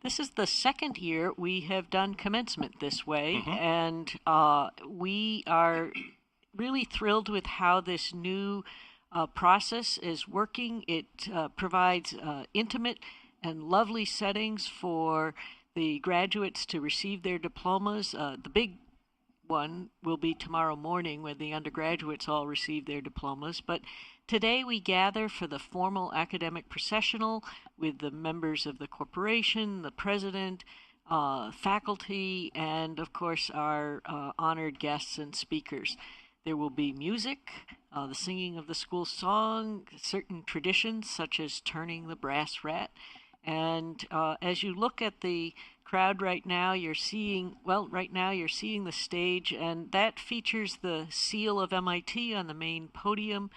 This is the second year we have done commencement this way, and we are really thrilled with how this new process is working. It provides intimate and lovely settings for the graduates to receive their diplomas. The big one will be tomorrow morning when the undergraduates all receive their diplomas, but today we gather for the formal academic processional with the members of the corporation, the president, faculty, and of course our honored guests and speakers. There will be music, the singing of the school song, certain traditions such as turning the brass rat. And as you look at the crowd right now, you're seeing the stage, and that features the seal of MIT on the main podium.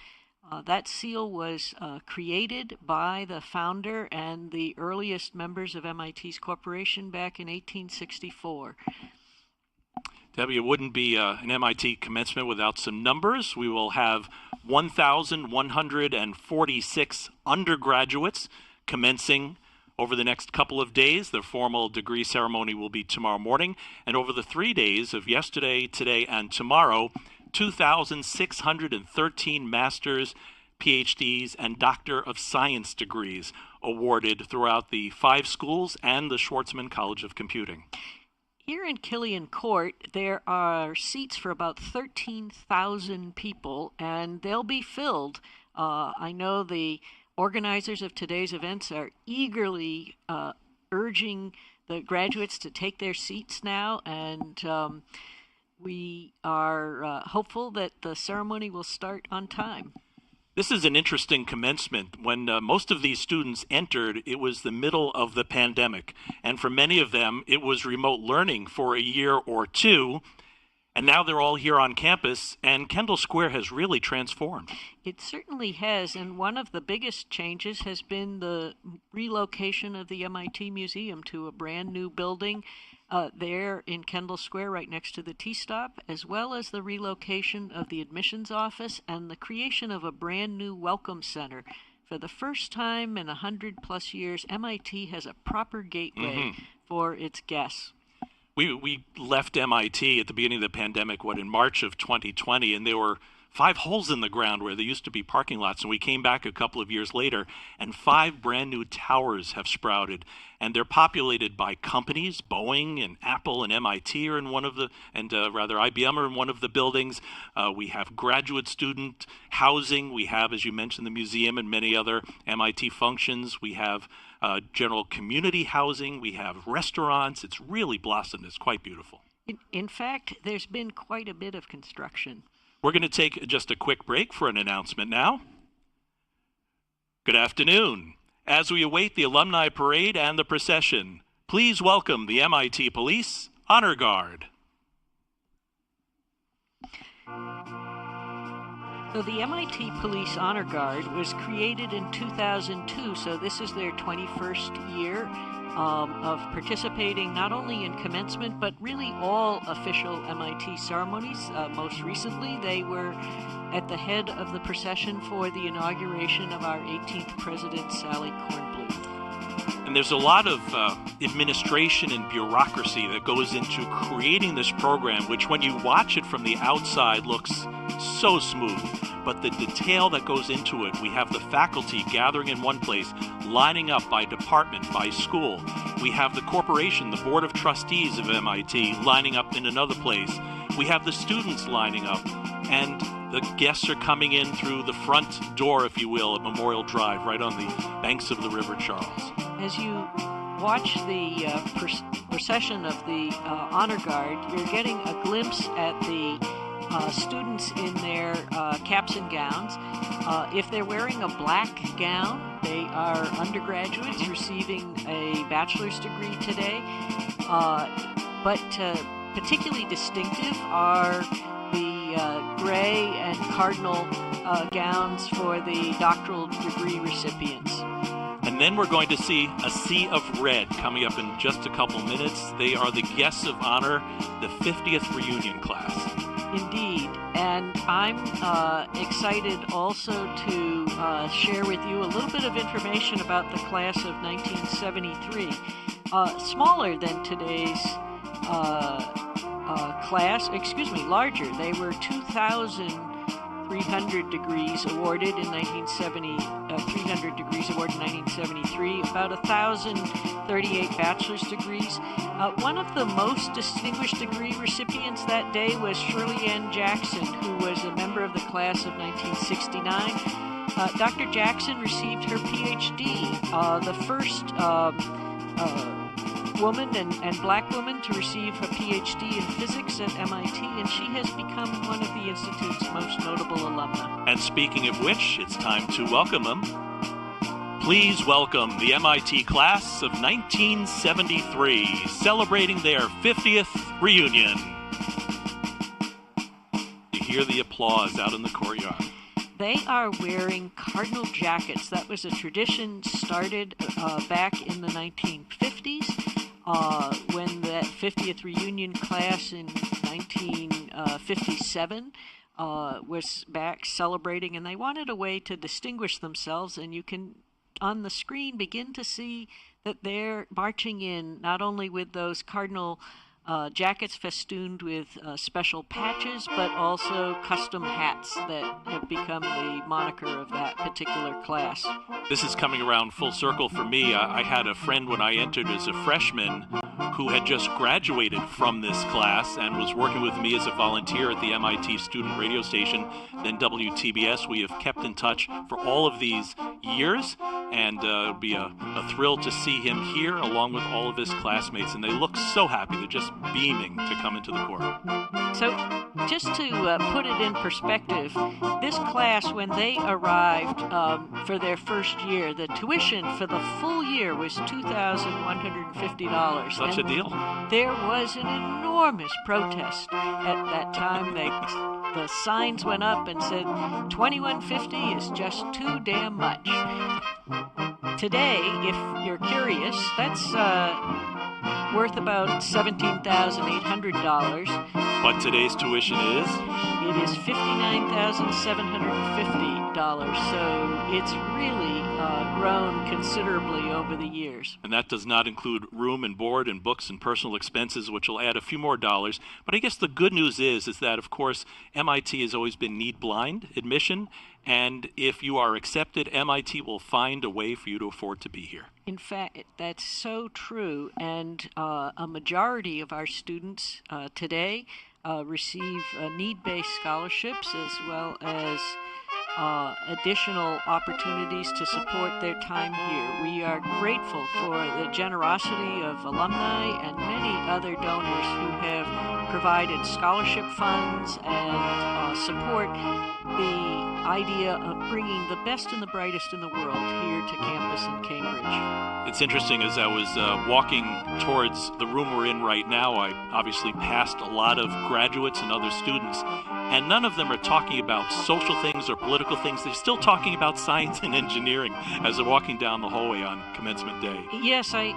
That seal was created by the founder and the earliest members of MIT's corporation back in 1864. Debbie, it wouldn't be an MIT commencement without some numbers. We will have 1,146 undergraduates commencing over the next couple of days. The formal degree ceremony will be tomorrow morning. And over the 3 days of yesterday, today, and tomorrow, 2,613 master's, PhDs, and Doctor of Science degrees awarded throughout the 5 schools and the Schwarzman College of Computing. Here in Killian Court, there are seats for about 13,000 people, and they'll be filled. I know the organizers of today's events are eagerly urging the graduates to take their seats now, and we are hopeful that the ceremony will start on time. This is an interesting commencement. When most of these students entered, it was the middle of the pandemic. And for many of them, it was remote learning for a year or two. And now they're all here on campus, and Kendall Square has really transformed. It certainly has, and one of the biggest changes has been the relocation of the MIT Museum to a brand new building there in Kendall Square right next to the T-Stop, as well as the relocation of the admissions office and the creation of a brand new welcome center. For the first time in 100+ years, MIT has a proper gateway for its guests. We left MIT at the beginning of the pandemic, in March of 2020, and there were 5 holes in the ground where there used to be parking lots, and we came back a couple of years later, and 5 brand new towers have sprouted, and they're populated by companies. Boeing and Apple and MIT are in one of the, IBM are in one of the buildings. We have graduate student housing. We have, as you mentioned, the museum and many other MIT functions. We have general community housing. We have restaurants. It's really blossomed. It's quite beautiful. In fact, there's been quite a bit of construction. We're going to take just a quick break for an announcement now. Good afternoon. As we await the Alumni Parade and the procession, please welcome the MIT Police Honor Guard. So the MIT Police Honor Guard was created in 2002, so this is their 21st year of participating not only in commencement, but really all official MIT ceremonies. Most recently, they were at the head of the procession for the inauguration of our 18th president, Sally Kornbluth. And there's a lot of administration and bureaucracy that goes into creating this program, which when you watch it from the outside looks so smooth. But the detail that goes into it, we have the faculty gathering in one place, lining up by department, by school. We have the corporation, the board of trustees of MIT, lining up in another place. We have the students lining up, and the guests are coming in through the front door, if you will, at Memorial Drive, right on the banks of the River Charles. As you watch the procession of the Honor Guard, you're getting a glimpse at the students in their caps and gowns. If they're wearing a black gown, they are undergraduates receiving a bachelor's degree today. But particularly distinctive are the gray and cardinal gowns for the doctoral degree recipients. And then we're going to see a sea of red coming up in just a couple minutes. They are the guests of honor, the 50th reunion class. Indeed, and I'm excited also to share with you a little bit of information about the class of 1973. smaller than today's larger. They were 2,300 degrees awarded in 1970, 300 degrees awarded in 1973, about 1,038 bachelor's degrees. One of the most distinguished degree recipients that day was Shirley Ann Jackson, who was a member of the class of 1969. Dr. Jackson received her PhD, the first woman and black woman to receive a PhD in physics at MIT, and she has become one of the Institute's most notable alumni. And speaking of which, it's time to welcome them. Please welcome the MIT class of 1973, celebrating their 50th reunion. You hear the applause out in the courtyard. They are wearing cardinal jackets. That was a tradition started back in the 1950s. When that 50th reunion class in 1957 was back celebrating, and they wanted a way to distinguish themselves, and you can, on the screen, begin to see that they're marching in not only with those cardinal jackets festooned with special patches, but also custom hats that have become the moniker of that particular class. This is coming around full circle for me. I had a friend when I entered as a freshman who had just graduated from this class and was working with me as a volunteer at the MIT student radio station, then WTBS. We have kept in touch for all of these years, and it'll be a thrill to see him here along with all of his classmates, and they look so happy. They're just beaming to come into the court. So just to put it in perspective, this class, when they arrived for their first year, the tuition for the full year was $2,150. Such a deal. There was an enormous protest at that time. The signs went up and said $2,150 is just too damn much. Today, if you're curious, that's worth about $17,800. But today's tuition is? It is $59,750. So it's really grown considerably over the years. And that does not include room and board and books and personal expenses, which will add a few more dollars. But I guess the good news is that, of course, MIT has always been need-blind admission. And if you are accepted, MIT will find a way for you to afford to be here. In fact, that's so true. And a majority of our students today receive need-based scholarships as well as additional opportunities to support their time here. We are grateful for the generosity of alumni and many other donors who have provided scholarship funds and support the idea of bringing the best and the brightest in the world here to campus in Cambridge. It's interesting, as I was walking towards the room we're in right now, I obviously passed a lot of graduates and other students, and none of them are talking about social things or political things. They're still talking about science and engineering as they're walking down the hallway on commencement day. Yes, I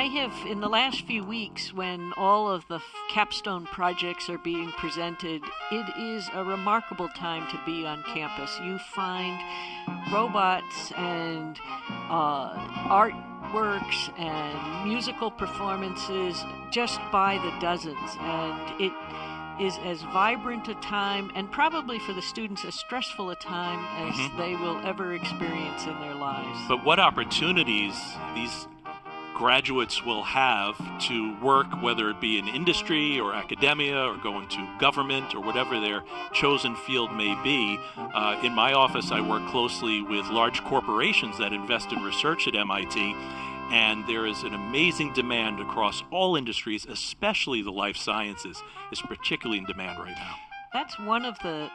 have, in the last few weeks, when all of the capstone projects are being presented, it is a remarkable time to be on campus. You find robots and artworks and musical performances just by the dozens, and it is as vibrant a time, and probably for the students as stressful a time as they will ever experience in their lives. But what opportunities these graduates will have to work, whether it be in industry or academia or go into government or whatever their chosen field may be. In my office, I work closely with large corporations that invest in research at MIT, and there is an amazing demand across all industries, especially the life sciences is particularly in demand right now. That's one of the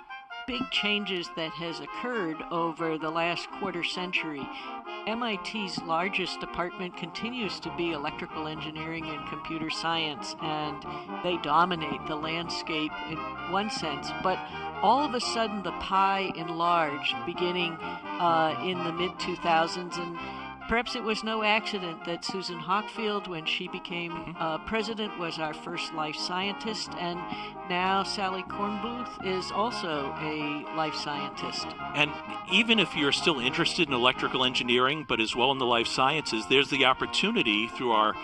big changes that has occurred over the last quarter century. MIT's largest department continues to be electrical engineering and computer science, and they dominate the landscape in one sense, but all of a sudden the pie enlarged beginning in the mid-2000s, and perhaps it was no accident that Susan Hockfield, when she became president, was our first life scientist, and now Sally Kornbluth is also a life scientist. And even if you're still interested in electrical engineering, but as well in the life sciences, there's the opportunity through our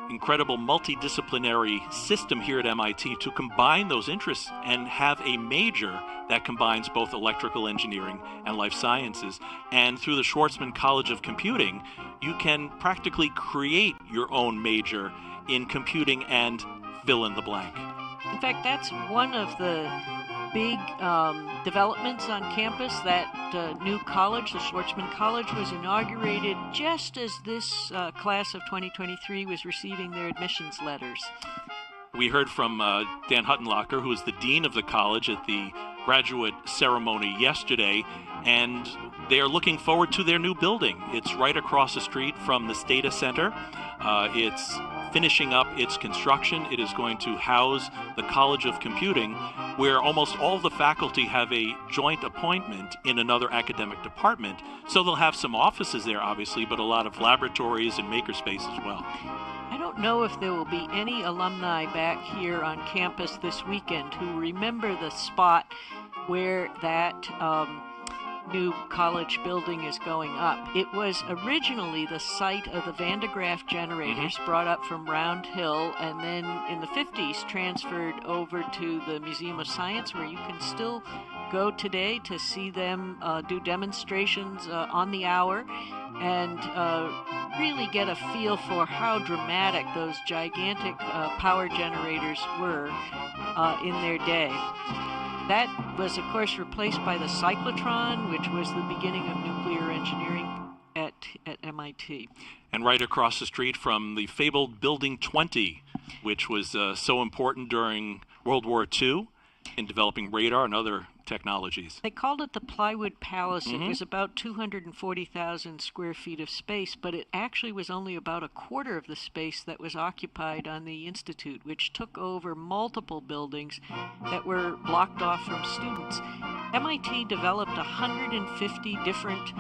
incredible multidisciplinary system here at MIT to combine those interests and have a major that combines both electrical engineering and life sciences. And through the Schwarzman College of Computing, you can practically create your own major in computing and fill in the blank. In fact, that's one of the big developments on campus. That new college, the Schwarzman College, was inaugurated just as this class of 2023 was receiving their admissions letters. We heard from Dan Huttenlocker, who is the dean of the college, at the graduate ceremony yesterday, and they are looking forward to their new building. It's right across the street from the Stata Center. It's finishing up its construction. It is going to house the College of Computing, where almost all of the faculty have a joint appointment in another academic department. So they'll have some offices there, obviously, but a lot of laboratories and makerspace as well. I don't know if there will be any alumni back here on campus this weekend who remember the spot where that new college building is going up. It was originally the site of the Van de Graaff generators brought up from Round Hill, and then in the 50s transferred over to the Museum of Science, where you can still go today to see them do demonstrations on the hour and really get a feel for how dramatic those gigantic power generators were in their day. That was, of course, replaced by the cyclotron, which was the beginning of nuclear engineering at MIT. And right across the street from the fabled Building 20, which was so important during World War II in developing radar and other technologies. They called it the Plywood Palace. It was about 240,000 square feet of space, but it actually was only about a quarter of the space that was occupied on the Institute, which took over multiple buildings that were blocked off from students. MIT developed 150 different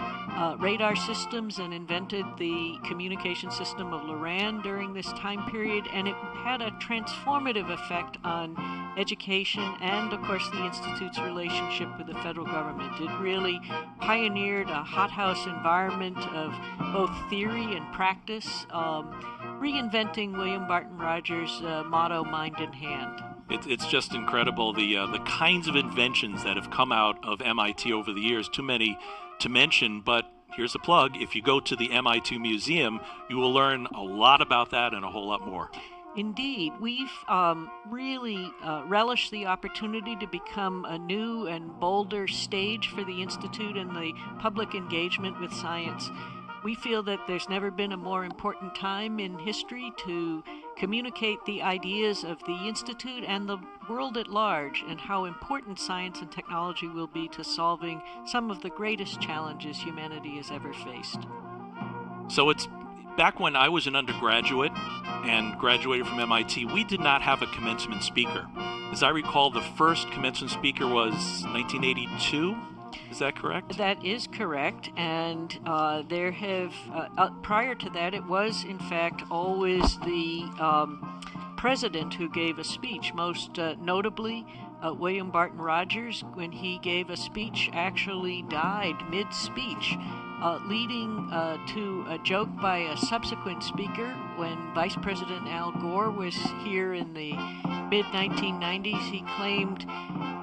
radar systems and invented the communication system of Loran during this time period, and it had a transformative effect on education and, of course, the Institute's relationship with the federal government. It really pioneered a hothouse environment of both theory and practice, reinventing William Barton Rogers' motto, mind in hand. It's just incredible, the kinds of inventions that have come out of MIT over the years. Too many to mention, but here's a plug. If you go to the MIT Museum, you will learn a lot about that and a whole lot more. Indeed. We've really relished the opportunity to become a new and bolder stage for the Institute and the public engagement with science. We feel that there's never been a more important time in history to communicate the ideas of the Institute and the world at large, and how important science and technology will be to solving some of the greatest challenges humanity has ever faced. So it's back when I was an undergraduate and graduated from MIT, we did not have a commencement speaker. As I recall, the first commencement speaker was 1982. Is that correct? That is correct, and there have, prior to that, it was in fact always the president who gave a speech. Most notably, William Barton Rogers, when he gave a speech, actually died mid-speech, leading to a joke by a subsequent speaker when Vice President Al Gore was here in the mid-1990s. He claimed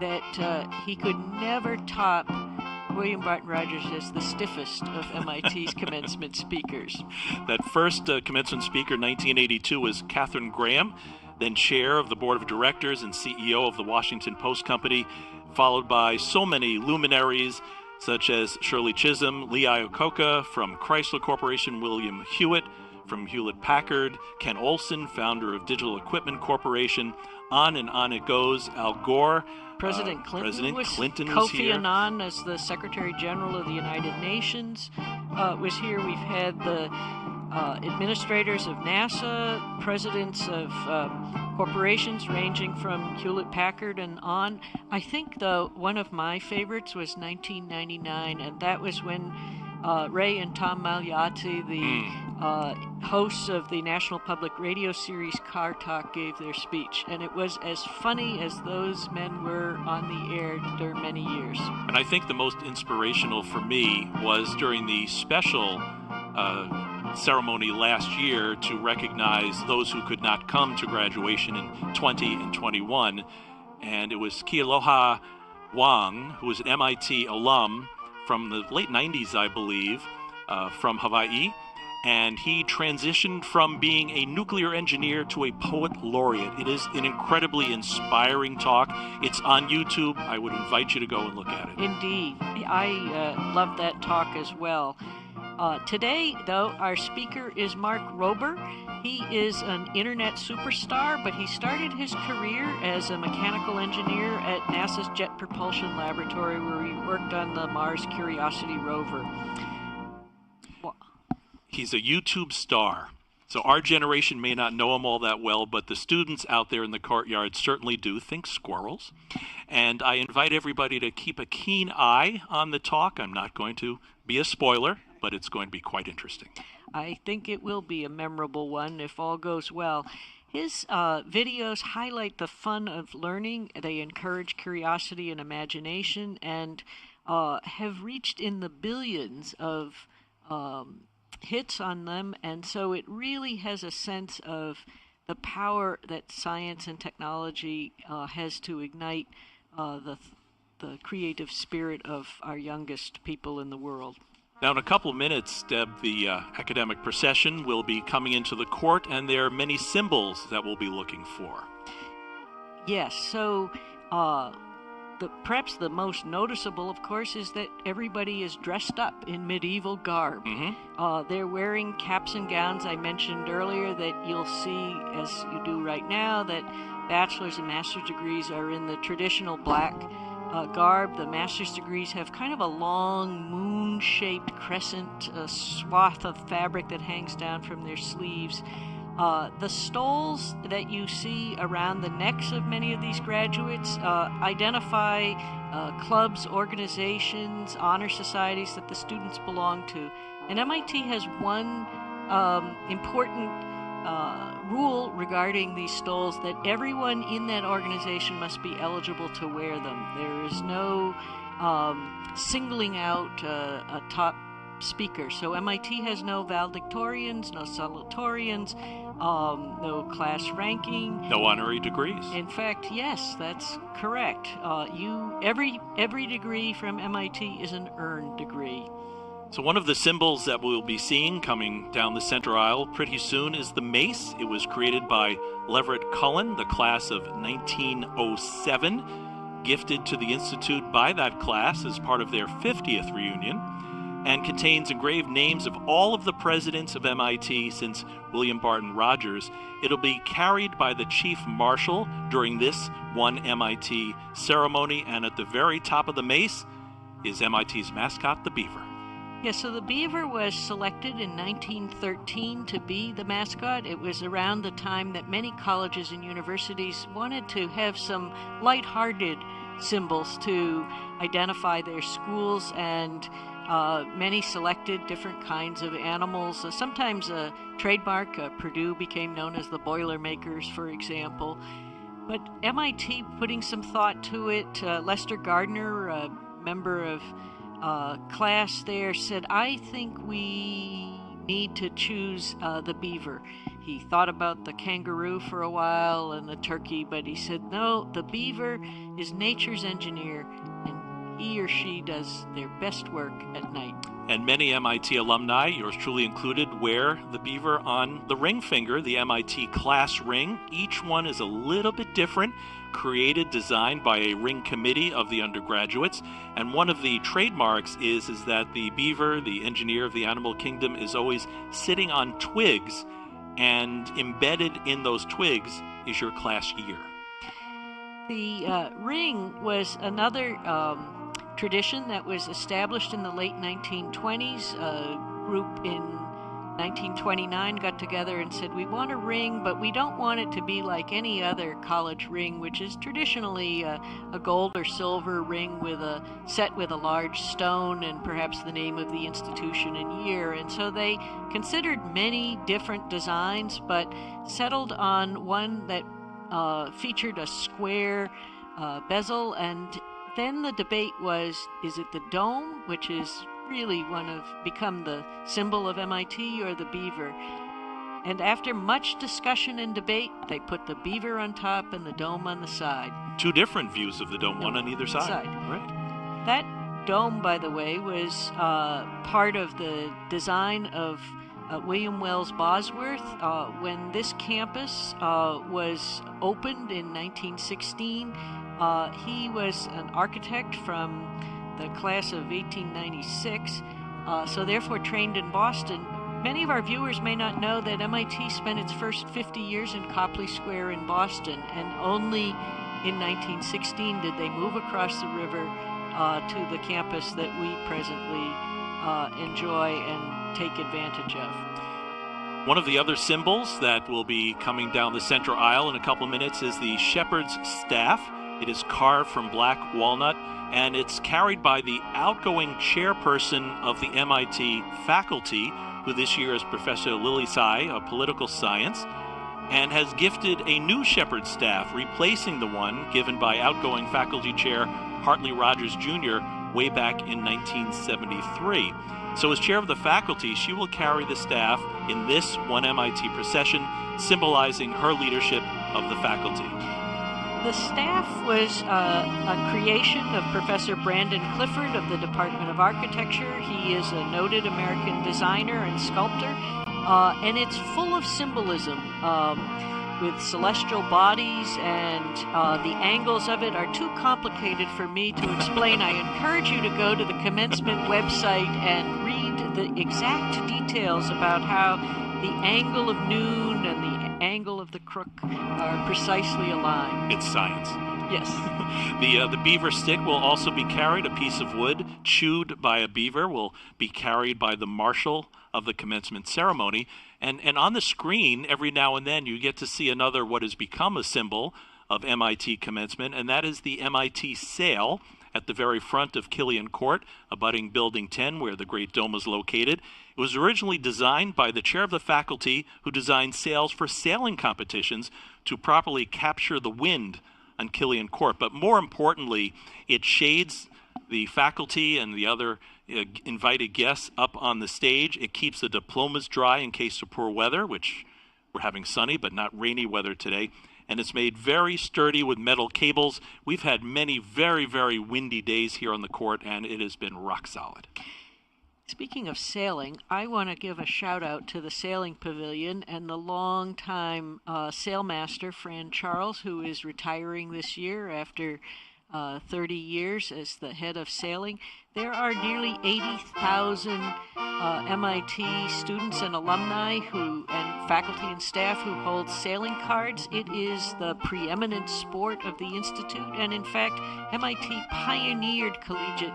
that he could never top William Barton Rogers as the stiffest of MIT's commencement speakers. That first commencement speaker, 1982, was Katharine Graham, then chair of the board of directors and CEO of the Washington Post Company, followed by so many luminaries such as Shirley Chisholm, Lee Iacocca from Chrysler Corporation, William Hewitt from Hewlett-Packard, Ken Olson, founder of Digital Equipment Corporation. On and on it goes. Al Gore. President Clinton was Kofi here. Annan, as the Secretary General of the United Nations, was here. We've had the administrators of NASA, presidents of corporations ranging from Hewlett-Packard and on. I think, though, one of my favorites was 1999, and that was when Ray and Tom Magliatti, the hosts of the National Public Radio series Car Talk, gave their speech. And it was as funny as those men were on the air during many years. And I think the most inspirational for me was during the special ceremony last year to recognize those who could not come to graduation in 20 and 21. And it was Kealoha Wang, who was an MIT alum from the late 90s, I believe, from Hawaii. And he transitioned from being a nuclear engineer to a poet laureate. It is an incredibly inspiring talk. It's on YouTube. I would invite you to go and look at it. Indeed. I love that talk as well. Today, though, our speaker is Mark Rober. He is an internet superstar, but he started his career as a mechanical engineer at NASA's Jet Propulsion Laboratory, where he worked on the Mars Curiosity rover. He's a YouTube star. So our generation may not know him all that well, but the students out there in the courtyard certainly do. Think squirrels. And I invite everybody to keep a keen eye on the talk. I'm not going to be a spoiler, but it's going to be quite interesting. I think it will be a memorable one if all goes well. His videos highlight the fun of learning. They encourage curiosity and imagination, and have reached in the billions of hits on them. And so it really has a sense of the power that science and technology has to ignite the creative spirit of our youngest people in the world. Now, in a couple of minutes, Deb, the academic procession will be coming into the court, and there are many symbols that we'll be looking for. Yes, so perhaps the most noticeable, of course, is that everybody is dressed up in medieval garb. Mm-hmm. They're wearing caps and gowns. I mentioned earlier that you'll see, as you do right now, that bachelor's and master's degrees are in the traditional black garb. The master's degrees have kind of a long moon-shaped crescent swath of fabric that hangs down from their sleeves. The stoles that you see around the necks of many of these graduates identify clubs, organizations, honor societies that the students belong to. And MIT has one important rule regarding these stoles, that everyone in that organization must be eligible to wear them. There is no singling out a top speaker. So MIT has no valedictorians, no salutatorians, no class ranking, no honorary degrees. In fact, yes, that's correct. Every degree from MIT is an earned degree. So one of the symbols that we'll be seeing coming down the center aisle pretty soon is the mace. It was created by Leverett Cullen, the class of 1907, gifted to the Institute by that class as part of their 50th reunion, and contains engraved names of all of the presidents of MIT since William Barton Rogers. It'll be carried by the Chief Marshal during this OneMIT ceremony, and at the very top of the mace is MIT's mascot, the beaver. Yeah, so the beaver was selected in 1913 to be the mascot. It was around the time that many colleges and universities wanted to have some lighthearted symbols to identify their schools, and many selected different kinds of animals. Sometimes a trademark. Purdue became known as the Boilermakers, for example. But MIT putting some thought to it. Lester Gardner, a member of class there, said, I think we need to choose the beaver. He thought about the kangaroo for a while and the turkey, but he said, no, the beaver is nature's engineer, and he or she does their best work at night. And many MIT alumni, yours truly included, wear the beaver on the ring finger, the MIT class ring. Each one is a little bit different, created, designed by a ring committee of the undergraduates. And one of the trademarks is that the beaver, the engineer of the animal kingdom, is always sitting on twigs, and embedded in those twigs is your class year. The ring was another tradition that was established in the late 1920s. A group in 1929 got together and said, we want a ring, but we don't want it to be like any other college ring, which is traditionally a gold or silver ring set with a large stone and perhaps the name of the institution and year. And so they considered many different designs, but settled on one that featured a square bezel. And then the debate was, is it the dome, which is really become the symbol of MIT, or the beaver? And after much discussion and debate, they put the beaver on top and the dome on the side. Two different views of the dome, one on either side. Right. That dome, by the way, was part of the design of William Wells Bosworth. When this campus was opened in 1916, he was an architect from the class of 1896, so therefore trained in Boston. Many of our viewers may not know that MIT spent its first 50 years in Copley Square in Boston, and only in 1916 did they move across the river to the campus that we presently enjoy and take advantage of. One of the other symbols that will be coming down the center aisle in a couple of minutes is the Shepherd's Staff. It is carved from black walnut, and it's carried by the outgoing chairperson of the MIT faculty, who this year is Professor Lily Tsai of political science, and has gifted a new Shepherd's Staff, replacing the one given by outgoing faculty chair Hartley Rogers Jr. way back in 1973. So as chair of the faculty, she will carry the staff in this OneMIT procession, symbolizing her leadership of the faculty. The staff was a creation of Professor Brandon Clifford of the Department of Architecture. He is a noted American designer and sculptor, and it's full of symbolism with celestial bodies, and the angles of it are too complicated for me to explain. I encourage you to go to the commencement website and read the exact details about how the angle of noon and the angle of the crook are precisely aligned. It's science. Yes. The beaver stick will also be carried. A piece of wood chewed by a beaver will be carried by the marshal of the commencement ceremony. And on the screen, every now and then, you get to see another what has become a symbol of MIT commencement, and that is the MIT sail at the very front of Killian Court, abutting Building 10, where the Great Dome is located. It was originally designed by the chair of the faculty, who designed sails for sailing competitions to properly capture the wind on Killian Court. But more importantly, it shades the faculty and the other invited guests up on the stage. It keeps the diplomas dry in case of poor weather, which we're having sunny but not rainy weather today. And it's made very sturdy with metal cables. We've had many very, very windy days here on the court, and it has been rock solid. Speaking of sailing, I want to give a shout out to the Sailing Pavilion and the longtime sailmaster, Fran Charles, who is retiring this year after 30 years as the head of sailing. There are nearly 80,000 MIT students and alumni and faculty and staff who hold sailing cards. It is the preeminent sport of the Institute, and in fact, MIT pioneered collegiate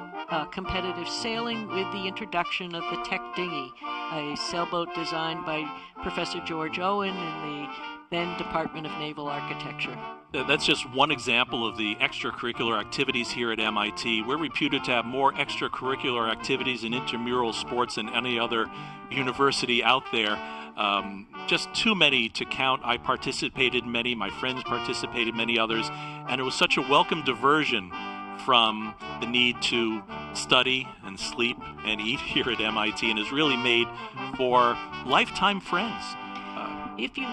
competitive sailing with the introduction of the Tech Dinghy, a sailboat designed by Professor George Owen in the then Department of Naval Architecture. That's just one example of the extracurricular activities here at MIT. We're reputed to have more extracurricular activities and intramural sports than any other university out there. Just too many to count. I participated in many, my friends participated in many others, and it was such a welcome diversion from the need to study and sleep and eat here at MIT, and has really made for lifetime friends. If you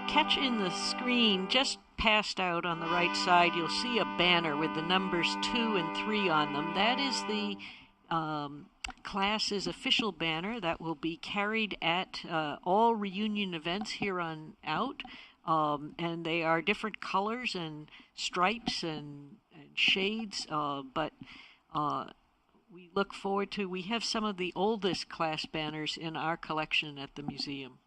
catch in the screen, just passed out on the right side, you'll see a banner with the numbers 2 and 3 on them. That is the class's official banner that will be carried at all reunion events here on out. And they are different colors and stripes and shades, but we look forward to, we have some of the oldest class banners in our collection at the museum.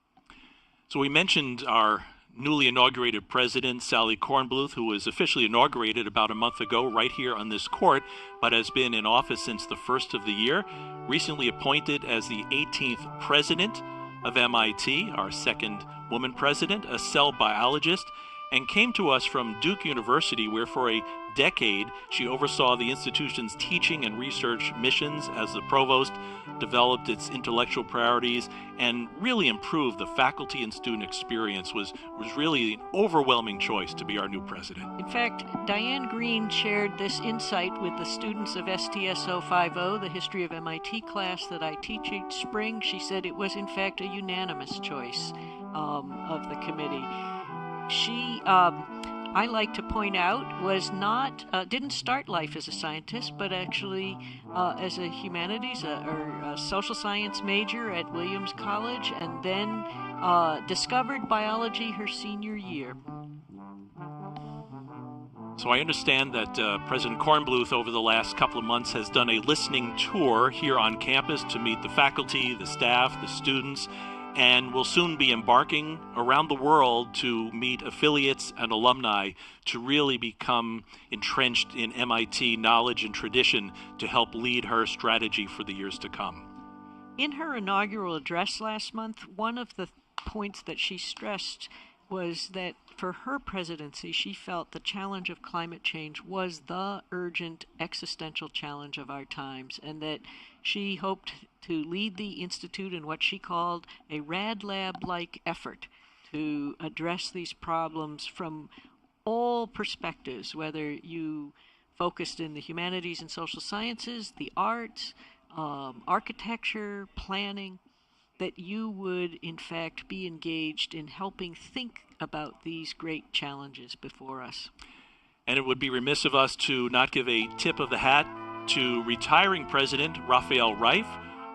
So we mentioned our newly inaugurated president, Sally Kornbluth, who was officially inaugurated about a month ago right here on this court, but has been in office since the first of the year, recently appointed as the 18th president of MIT, our second woman president, a cell biologist, and came to us from Duke University, where for a decade she oversaw the institution's teaching and research missions as the provost, developed its intellectual priorities, and really improved the faculty and student experience. Was really an overwhelming choice to be our new president. In fact, Diane Green shared this insight with the students of STS 050, the History of MIT class that I teach each spring. She said it was in fact a unanimous choice of the committee. She, I like to point out, was didn't start life as a scientist, but actually as a humanities or a social science major at Williams College, and then discovered biology her senior year. So I understand that President Kornbluth over the last couple of months has done a listening tour here on campus to meet the faculty, the staff, the students, and will soon be embarking around the world to meet affiliates and alumni to really become entrenched in MIT knowledge and tradition to help lead her strategy for the years to come. In her inaugural address last month, one of the points that she stressed was that for her presidency, she felt the challenge of climate change was the urgent existential challenge of our times, and that she hoped to lead the Institute in what she called a rad lab-like effort to address these problems from all perspectives, whether you focused in the humanities and social sciences, the arts, architecture, planning, that you would in fact be engaged in helping think about these great challenges before us. And it would be remiss of us to not give a tip of the hat to retiring President Raphael Reif,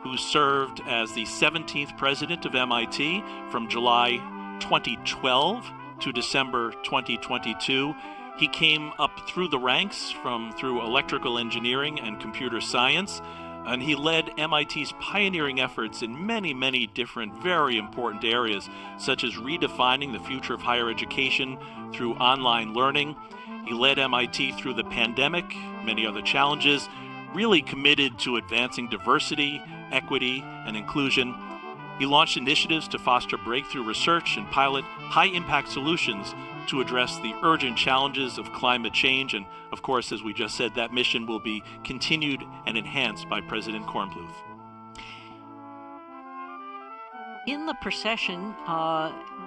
who served as the 17th president of MIT from July 2012 to December 2022. He came up through the ranks through electrical engineering and computer science, and he led MIT's pioneering efforts in many, many different, very important areas, such as redefining the future of higher education through online learning. He led MIT through the pandemic, many other challenges, really committed to advancing diversity, equity, and inclusion. He launched initiatives to foster breakthrough research and pilot high-impact solutions to address the urgent challenges of climate change. And of course, as we just said, that mission will be continued and enhanced by President Kornbluth. In the procession,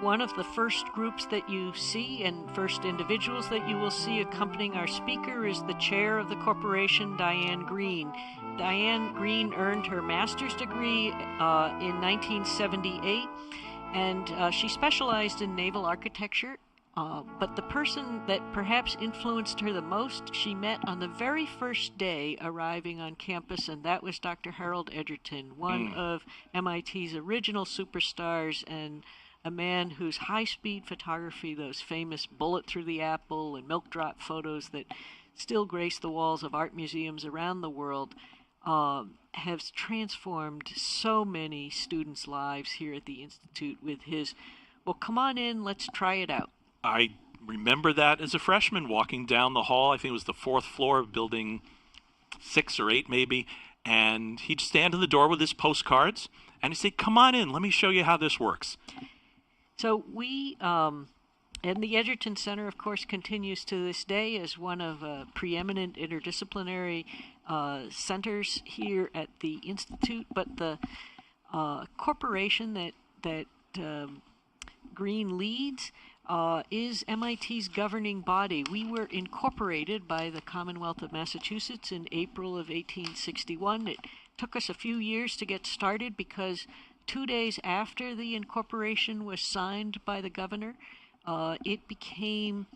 one of the first groups that you see and first individuals that you will see accompanying our speaker is the chair of the corporation, Diane Green. Diane Green earned her master's degree in 1978, and she specialized in naval architecture. But the person that perhaps influenced her the most, she met on the very first day arriving on campus, and that was Dr. Harold Edgerton, one of MIT's original superstars and a man whose high-speed photography, those famous bullet through the apple and milk drop photos that still grace the walls of art museums around the world, has transformed so many students' lives here at the Institute with his, well, come on in, let's try it out. I remember that as a freshman walking down the hall. I think it was the 4th floor of building 6 or 8 maybe. And he'd stand in the door with his postcards and he'd say, come on in, let me show you how this works. So we, and the Edgerton Center, of course, continues to this day as one of preeminent interdisciplinary centers here at the Institute. But the corporation that Green leads is MIT's governing body. We were incorporated by the Commonwealth of Massachusetts in April of 1861. It took us a few years to get started because 2 days after the incorporation was signed by the governor, it became,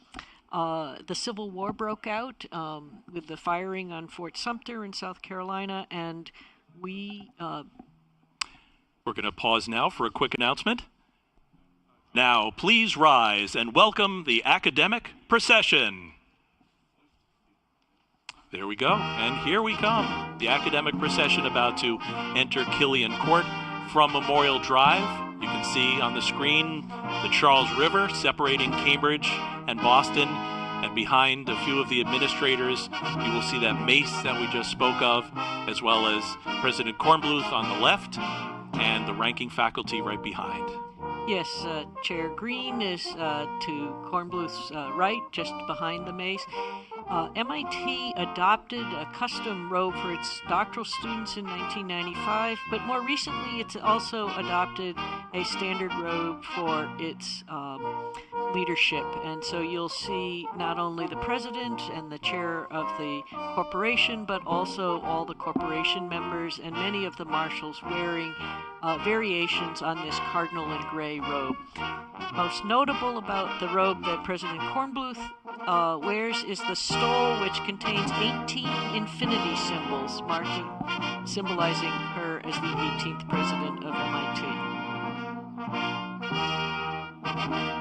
the Civil War broke out with the firing on Fort Sumter in South Carolina, and we're going to pause now for a quick announcement. Now, please rise and welcome the academic procession. There we go, and here we come. The academic procession about to enter Killian Court from Memorial Drive. You can see on the screen the Charles River separating Cambridge and Boston, and behind a few of the administrators, you will see that mace that we just spoke of, as well as President Kornbluth on the left, and the ranking faculty right behind. Yes, Chair Green is to Kornbluth's right, just behind the mace. MIT adopted a custom robe for its doctoral students in 1995, but more recently it's also adopted a standard robe for its leadership. And so you'll see not only the president and the chair of the corporation, but also all the corporation members and many of the marshals wearing variations on this cardinal and gray robe. Most notable about the robe that President Kornbluth wears is the stole, which contains 18 infinity symbols, symbolizing her as the 18th president of MIT.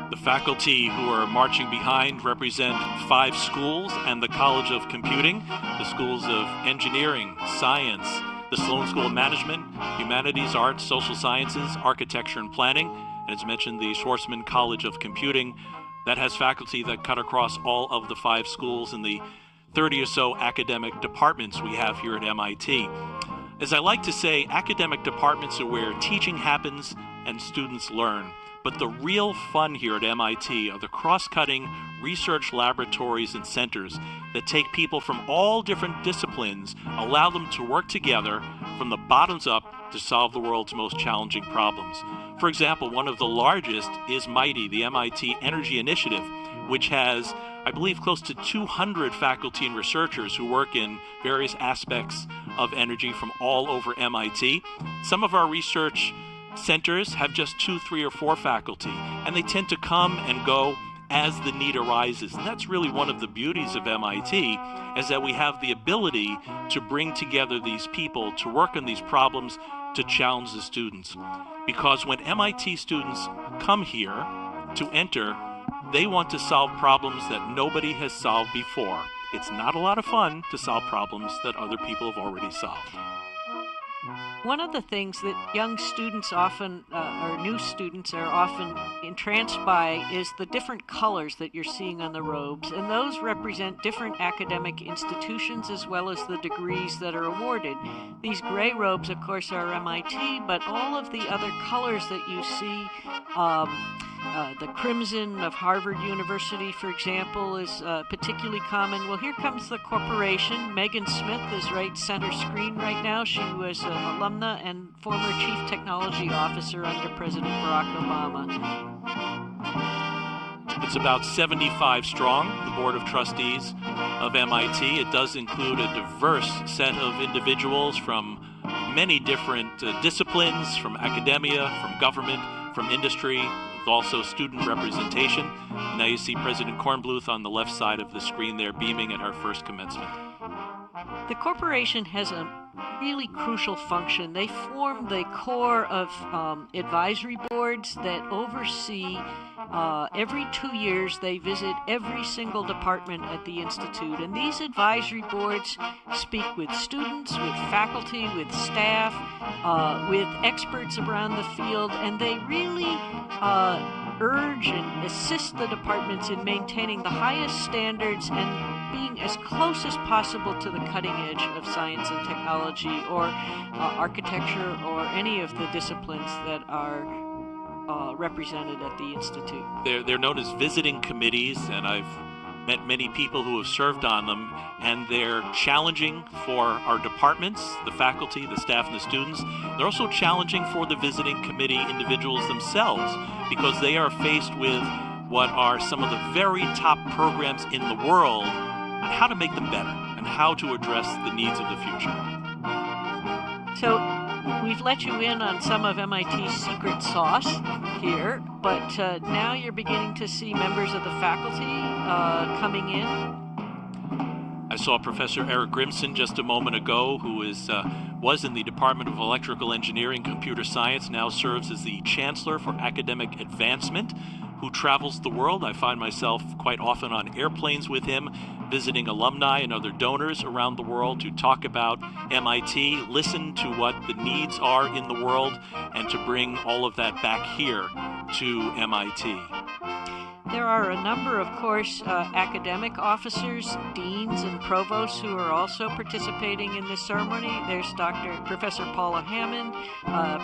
The faculty who are marching behind represent 5 schools and the College of Computing, the schools of Engineering, Science, the Sloan School of Management, Humanities, Arts, Social Sciences, Architecture, and Planning, and as mentioned, the Schwarzman College of Computing. That has faculty that cut across all of the 5 schools and the 30 or so academic departments we have here at MIT. As I like to say, academic departments are where teaching happens and students learn. But the real fun here at MIT are the cross-cutting research laboratories and centers that take people from all different disciplines, allow them to work together from the bottoms up to solve the world's most challenging problems. For example, one of the largest is MITI, the MIT Energy Initiative, which has, I believe, close to 200 faculty and researchers who work in various aspects of energy from all over MIT. Some of our research centers have just 2, 3, or 4 faculty, and they tend to come and go as the need arises. And that's really one of the beauties of MIT, is that we have the ability to bring together these people to work on these problems to challenge the students. Because when MIT students come here to enter, they want to solve problems that nobody has solved before. It's not a lot of fun to solve problems that other people have already solved. One of the things that young students often, or new students are often entranced by is the different colors that you're seeing on the robes, and those represent different academic institutions as well as the degrees that are awarded. These gray robes, of course, are MIT, but all of the other colors that you see, the crimson of Harvard University, for example, is particularly common. Well, here comes the corporation. Megan Smith is right center screen right now. She was an alumna and former Chief Technology Officer under President Barack Obama. It's about 75 strong, the Board of Trustees of MIT. It does include a diverse set of individuals from many different disciplines, from academia, from government, from industry, also student representation. Now you see President Kornbluth on the left side of the screen there beaming at our first commencement. The corporation has a really crucial function. They form the core of advisory boards that oversee every 2 years they visit every single department at the Institute. And these advisory boards speak with students, with faculty, with staff, with experts around the field, and they really urge and assist the departments in maintaining the highest standards and being as close as possible to the cutting edge of science and technology or architecture or any of the disciplines that are represented at the Institute. They're known as visiting committees, and I've met many people who have served on them, and they're challenging for our departments, the faculty, the staff, and the students. They're also challenging for the visiting committee individuals themselves, because they are faced with what are some of the very top programs in the world on how to make them better and how to address the needs of the future. So we've let you in on some of MIT's secret sauce here, but now you're beginning to see members of the faculty coming in. I saw Professor Eric Grimson just a moment ago, who was in the Department of Electrical Engineering, Computer Science, now serves as the Chancellor for Academic Advancement, who travels the world. I find myself quite often on airplanes with him, visiting alumni and other donors around the world to talk about MIT, listen to what the needs are in the world, and to bring all of that back here to MIT. There are a number, of course, academic officers, deans, and provosts who are also participating in this ceremony. There's Professor Paula Hammond,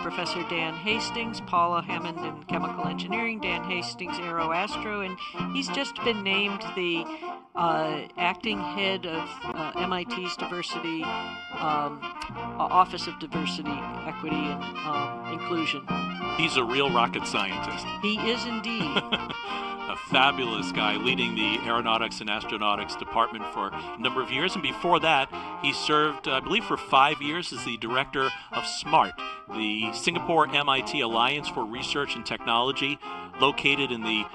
Professor Dan Hastings, Paula Hammond in Chemical Engineering, Dan Hastings, Aeroastro, and he's just been named the acting head of MIT's Diversity Office of Diversity, Equity, and Inclusion. He's a real rocket scientist. He is indeed. A fabulous guy leading the Aeronautics and Astronautics Department for a number of years. And before that, he served, I believe, for 5 years as the director of SMART, the Singapore MIT Alliance for Research and Technology, located in the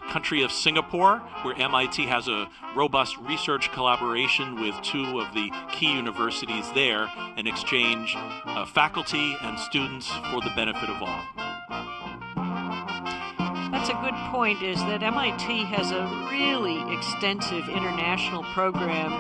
country of Singapore, where MIT has a robust research collaboration with two of the key universities there and exchange faculty and students for the benefit of all. That's a good point, is that MIT has a really extensive international program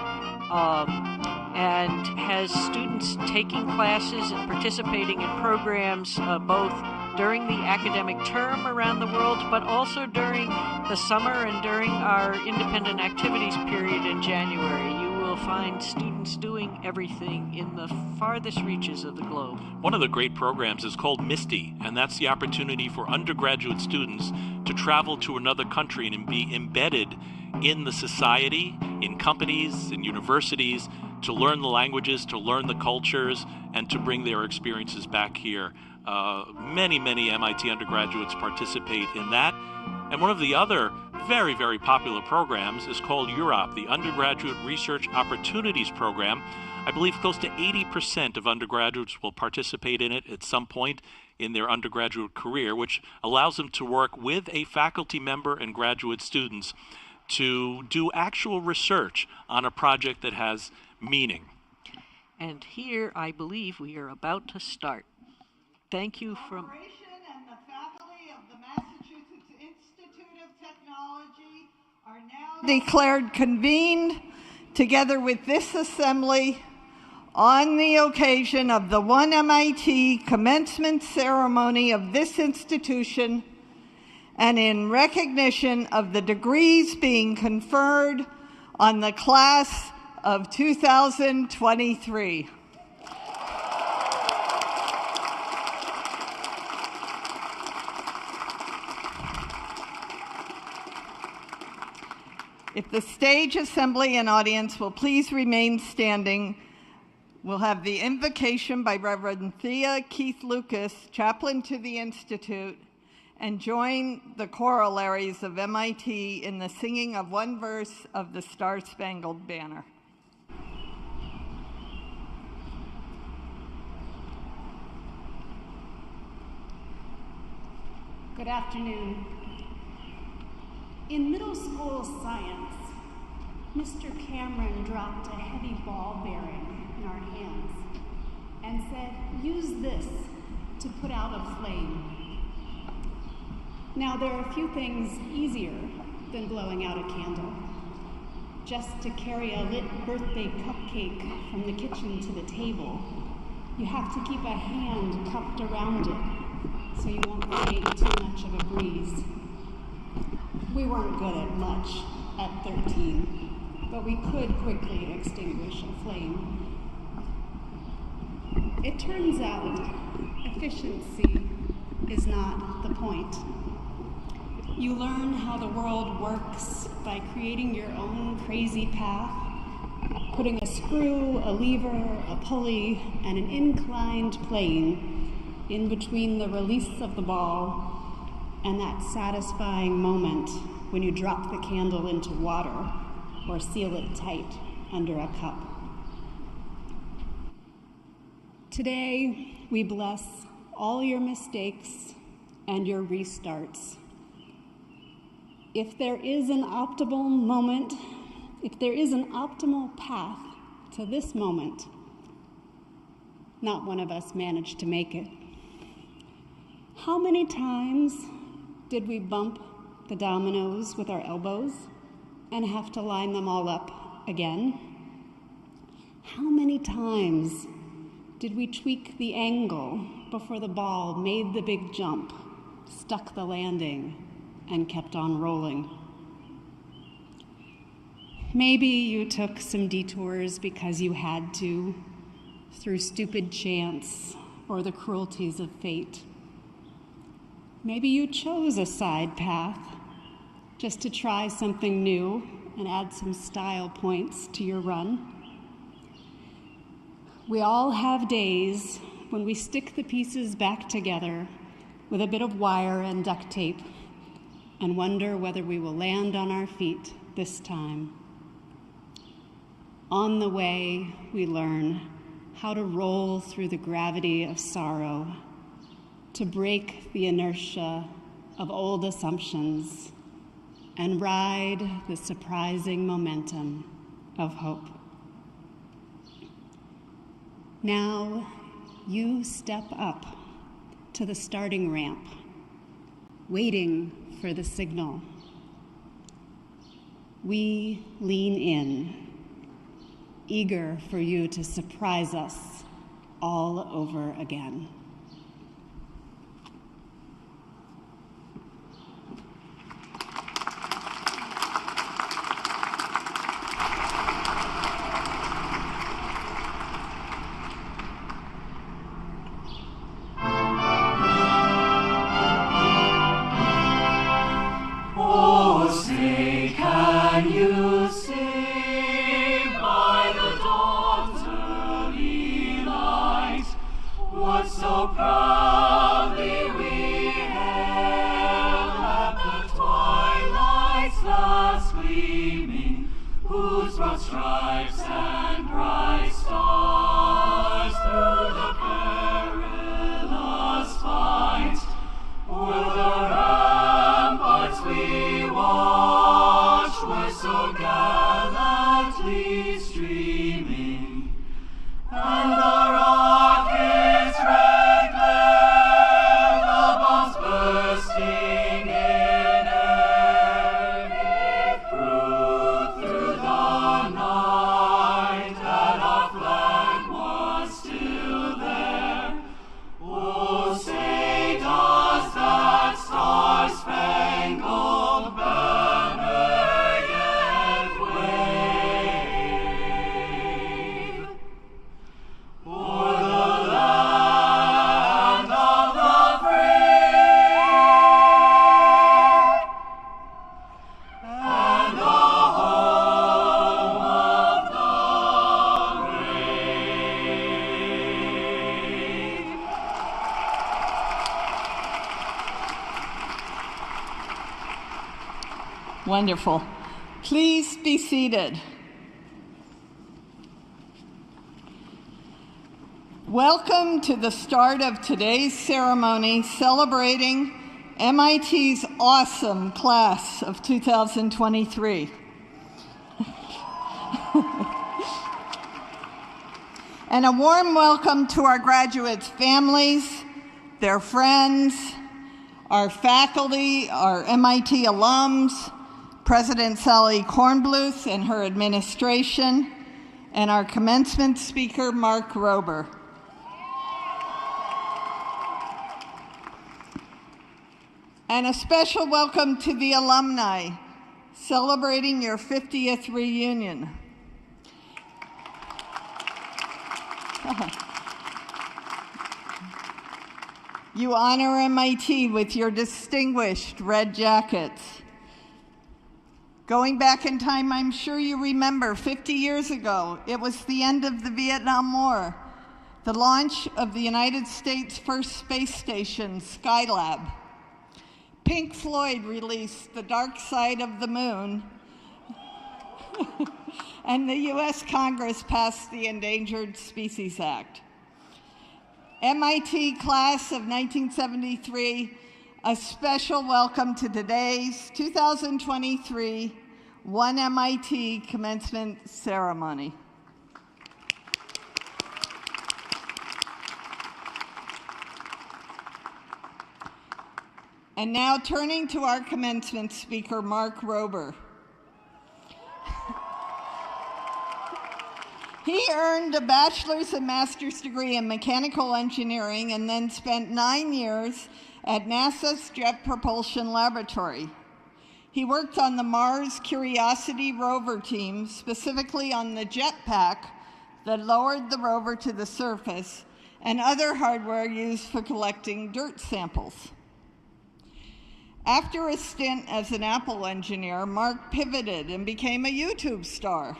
and has students taking classes and participating in programs both during the academic term around the world, but also during the summer and during our independent activities period in January. You will find students doing everything in the farthest reaches of the globe. One of the great programs is called MISTY, and that's the opportunity for undergraduate students to travel to another country and be embedded in the society, in companies, in universities, to learn the languages, to learn the cultures, and to bring their experiences back here. Many MIT undergraduates participate in that. And one of the other very, very popular programs is called UROP, the Undergraduate Research Opportunities Program. I believe close to 80% of undergraduates will participate in it at some point in their undergraduate career, which allows them to work with a faculty member and graduate students to do actual research on a project that has meaning. And here, I believe we are about to start. Thank you from... And the faculty of the Massachusetts Institute of Technology are now declared convened together with this assembly on the occasion of the OneMIT Commencement Ceremony of this institution and in recognition of the degrees being conferred on the class of 2023. If the stage, assembly, and audience will please remain standing, we'll have the invocation by Reverend Thea Keith Lucas, chaplain to the Institute, and join the chorallaries of MIT in the singing of one verse of the Star-Spangled Banner. Good afternoon. In middle school science, Mr. Cameron dropped a heavy ball bearing in our hands and said, "Use this to put out a flame." Now, there are a few things easier than blowing out a candle. Just to carry a lit birthday cupcake from the kitchen to the table, you have to keep a hand cupped around it so you won't create too much of a breeze. We weren't good at much at 13, but we could quickly extinguish a flame. It turns out efficiency is not the point. You learn how the world works by creating your own crazy path, putting a screw, a lever, a pulley, and an inclined plane in between the release of the ball and that satisfying moment when you drop the candle into water or seal it tight under a cup. Today, we bless all your mistakes and your restarts. If there is an optimal moment, if there is an optimal path to this moment, not one of us managed to make it. How many times did we bump the dominoes with our elbows and have to line them all up again? How many times did we tweak the angle before the ball made the big jump, stuck the landing, and kept on rolling. Maybe you took some detours because you had to, through stupid chance or the cruelties of fate. Maybe you chose a side path just to try something new and add some style points to your run. We all have days when we stick the pieces back together with a bit of wire and duct tape and wonder whether we will land on our feet this time. On the way, we learn how to roll through the gravity of sorrow, to break the inertia of old assumptions, and ride the surprising momentum of hope. Now, you step up to the starting ramp, waiting for the signal. We lean in, eager for you to surprise us all over again. Oh, say, can you see by the dawn's early light what so proudly we hailed at the twilight's last gleaming, whose broad stripes and bright stars through the perilous fight o'er the ramparts we watched were so gallantly streaming, and the rocket's red glare, the bombs bursting in air, gave proof through the night that our flag was still there. Oh, say, does that star-spangled banner yet wave o'er the land of the free and the home of the brave? Wonderful. Please be seated. Welcome to the start of today's ceremony celebrating MIT's awesome class of 2023. And a warm welcome to our graduates' families, their friends, our faculty, our MIT alums, President Sally Kornbluth and her administration, and our commencement speaker, Mark Rober. And a special welcome to the alumni celebrating your 50th reunion. You honor MIT with your distinguished red jackets. Going back in time, I'm sure you remember 50 years ago, it was the end of the Vietnam War, the launch of the United States' first space station, Skylab. Pink Floyd released The Dark Side of the Moon, and the US Congress passed the Endangered Species Act. MIT class of 1973, a special welcome to today's 2023 OneMIT Commencement Ceremony. And now turning to our commencement speaker, Mark Rober. He earned a bachelor's and master's degree in mechanical engineering and then spent 9 years at NASA's Jet Propulsion Laboratory. He worked on the Mars Curiosity rover team, specifically on the jetpack that lowered the rover to the surface and other hardware used for collecting dirt samples. After a stint as an Apple engineer, Mark pivoted and became a YouTube star.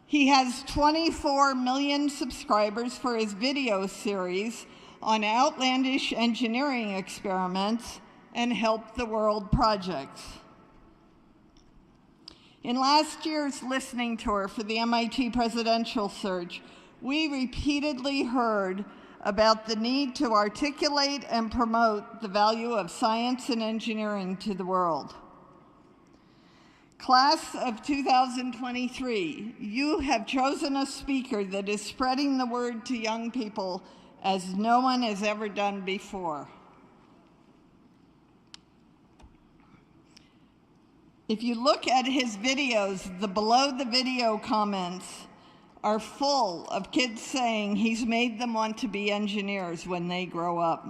He has 24 million subscribers for his video series on outlandish engineering experiments and Help the World projects. In last year's listening tour for the MIT presidential search, we repeatedly heard about the need to articulate and promote the value of science and engineering to the world. Class of 2023, you have chosen a speaker that is spreading the word to young people as no one has ever done before. If you look at his videos, the below the video comments are full of kids saying he's made them want to be engineers when they grow up.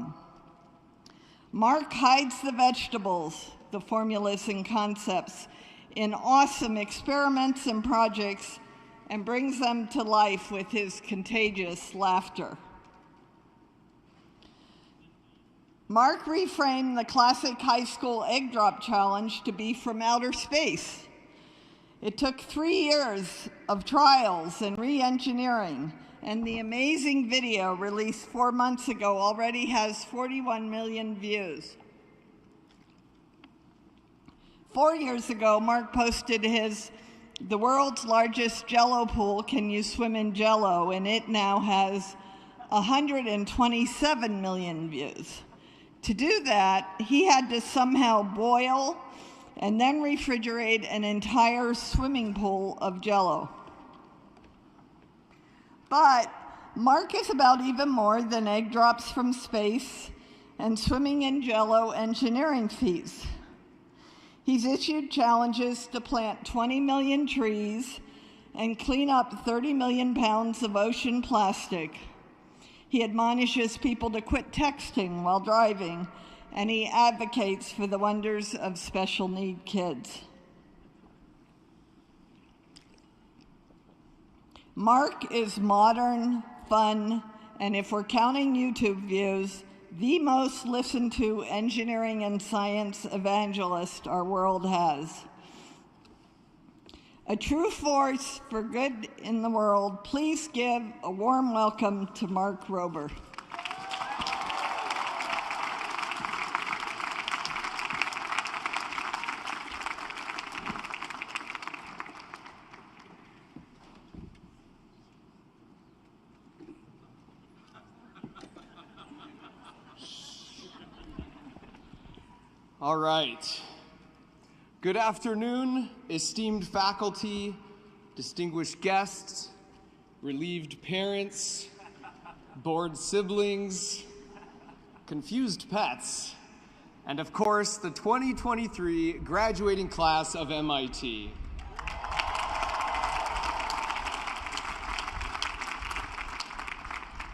Mark hides the vegetables, the formulas and concepts, in awesome experiments and projects and brings them to life with his contagious laughter. Mark reframed the classic high school egg drop challenge to be from outer space. It took 3 years of trials and re-engineering, and the amazing video released 4 months ago already has 41 million views. 4 years ago, Mark posted the world's largest Jell-O pool, Can You Swim in Jell-O? And it now has 127 million views. To do that, he had to somehow boil and then refrigerate an entire swimming pool of Jell-O. But Mark is about even more than egg drops from space and swimming in Jell-O engineering feats. He's issued challenges to plant 20 million trees and clean up 30 million pounds of ocean plastic. He admonishes people to quit texting while driving, and he advocates for the wonders of special need kids. Mark is modern, fun, and if we're counting YouTube views, the most listened to engineering and science evangelist our world has. A true force for good in the world, please give a warm welcome to Mark Rober. All right. Good afternoon, esteemed faculty, distinguished guests, relieved parents, bored siblings, confused pets, and of course, the 2023 graduating class of MIT.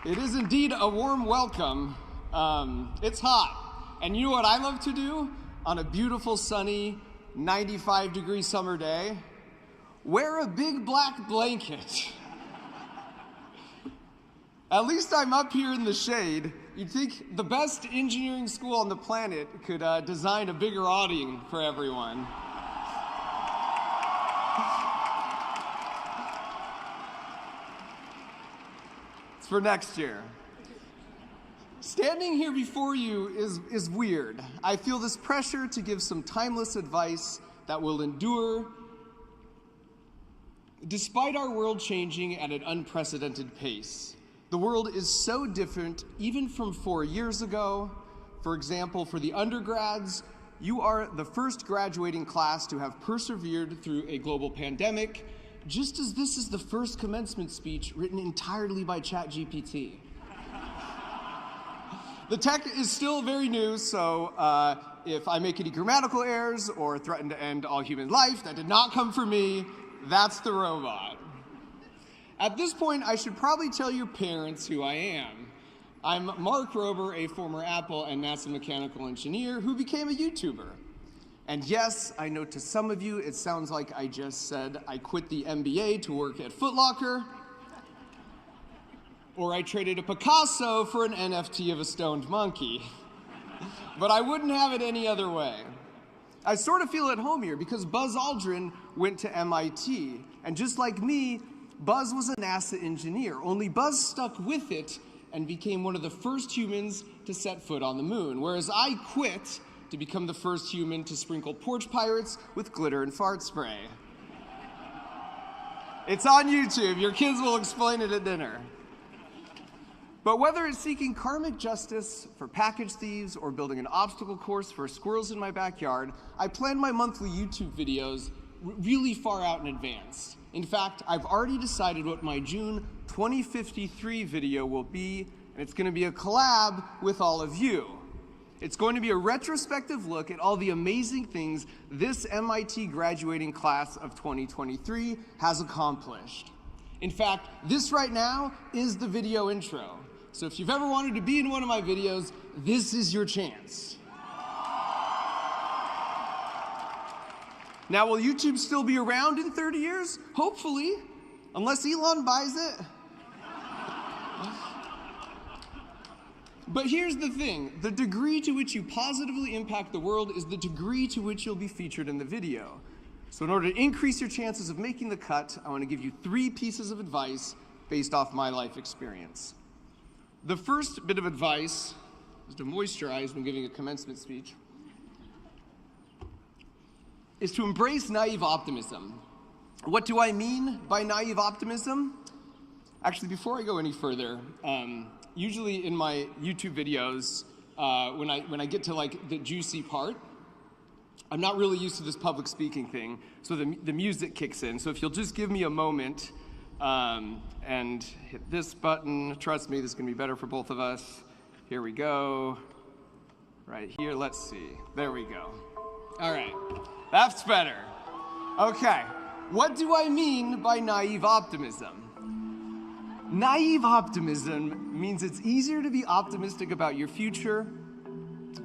It is indeed a warm welcome. It's hot. And you know what I love to do on a beautiful, sunny, 95-degree summer day? Wear a big black blanket. At least I'm up here in the shade. You'd think the best engineering school on the planet could design a bigger awning for everyone. It's for next year. Standing here before you is weird. I feel this pressure to give some timeless advice that will endure despite our world changing at an unprecedented pace. The world is so different even from 4 years ago. For example, for the undergrads, you are the first graduating class to have persevered through a global pandemic, just as this is the first commencement speech written entirely by ChatGPT. The tech is still very new, so if I make any grammatical errors or threaten to end all human life, that did not come from me. That's the robot. At this point, I should probably tell your parents who I am. I'm Mark Rober, a former Apple and NASA mechanical engineer who became a YouTuber. And yes, I know to some of you it sounds like I just said I quit the MBA to work at Foot Locker, or I traded a Picasso for an NFT of a stoned monkey. But I wouldn't have it any other way. I sort of feel at home here because Buzz Aldrin went to MIT, and just like me, Buzz was a NASA engineer, only Buzz stuck with it and became one of the first humans to set foot on the moon, whereas I quit to become the first human to sprinkle porch pirates with glitter and fart spray. It's on YouTube. Your kids will explain it at dinner. But whether it's seeking karmic justice for package thieves or building an obstacle course for squirrels in my backyard, I plan my monthly YouTube videos really far out in advance. In fact, I've already decided what my June 2053 video will be, and it's going to be a collab with all of you. It's going to be a retrospective look at all the amazing things this MIT graduating class of 2023 has accomplished. In fact, this right now is the video intro. So if you've ever wanted to be in one of my videos, this is your chance. Now, will YouTube still be around in 30 years? Hopefully, unless Elon buys it. But here's the thing, the degree to which you positively impact the world is the degree to which you'll be featured in the video. So in order to increase your chances of making the cut, I want to give you 3 pieces of advice based off my life experience. The first bit of advice is to moisturize when giving a commencement speech, is to embrace naive optimism. What do I mean by naive optimism? Actually, before I go any further, usually in my YouTube videos, when I get to like the juicy part, I'm not really used to this public speaking thing, so the music kicks in. So if you'll just give me a moment and hit this button, trust me, this is gonna be better for both of us. Here we go. Right here, let's see. There we go. All right, that's better. Okay, what do I mean by naive optimism? Naive optimism means it's easier to be optimistic about your future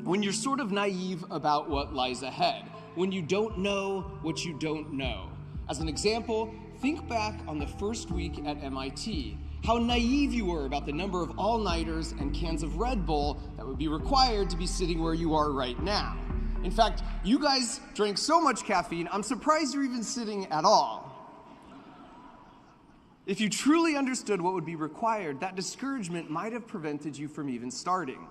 when you're sort of naive about what lies ahead, when you don't know what you don't know. As an example, think back on the first week at MIT, how naive you were about the number of all-nighters and cans of Red Bull that would be required to be sitting where you are right now. In fact, you guys drank so much caffeine, I'm surprised you're even sitting at all. If you truly understood what would be required, that discouragement might have prevented you from even starting.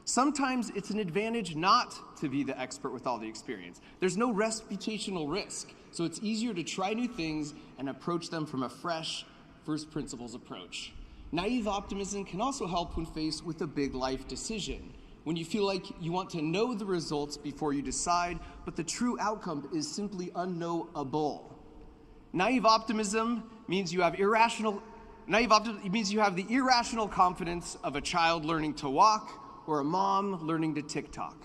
Sometimes it's an advantage not to be the expert with all the experience. There's no reputational risk, so it's easier to try new things and approach them from a fresh, first principles approach. Naive optimism can also help when faced with a big life decision, when you feel like you want to know the results before you decide, but the true outcome is simply unknowable. Naive optimism means you have the irrational confidence of a child learning to walk or a mom learning to TikTok.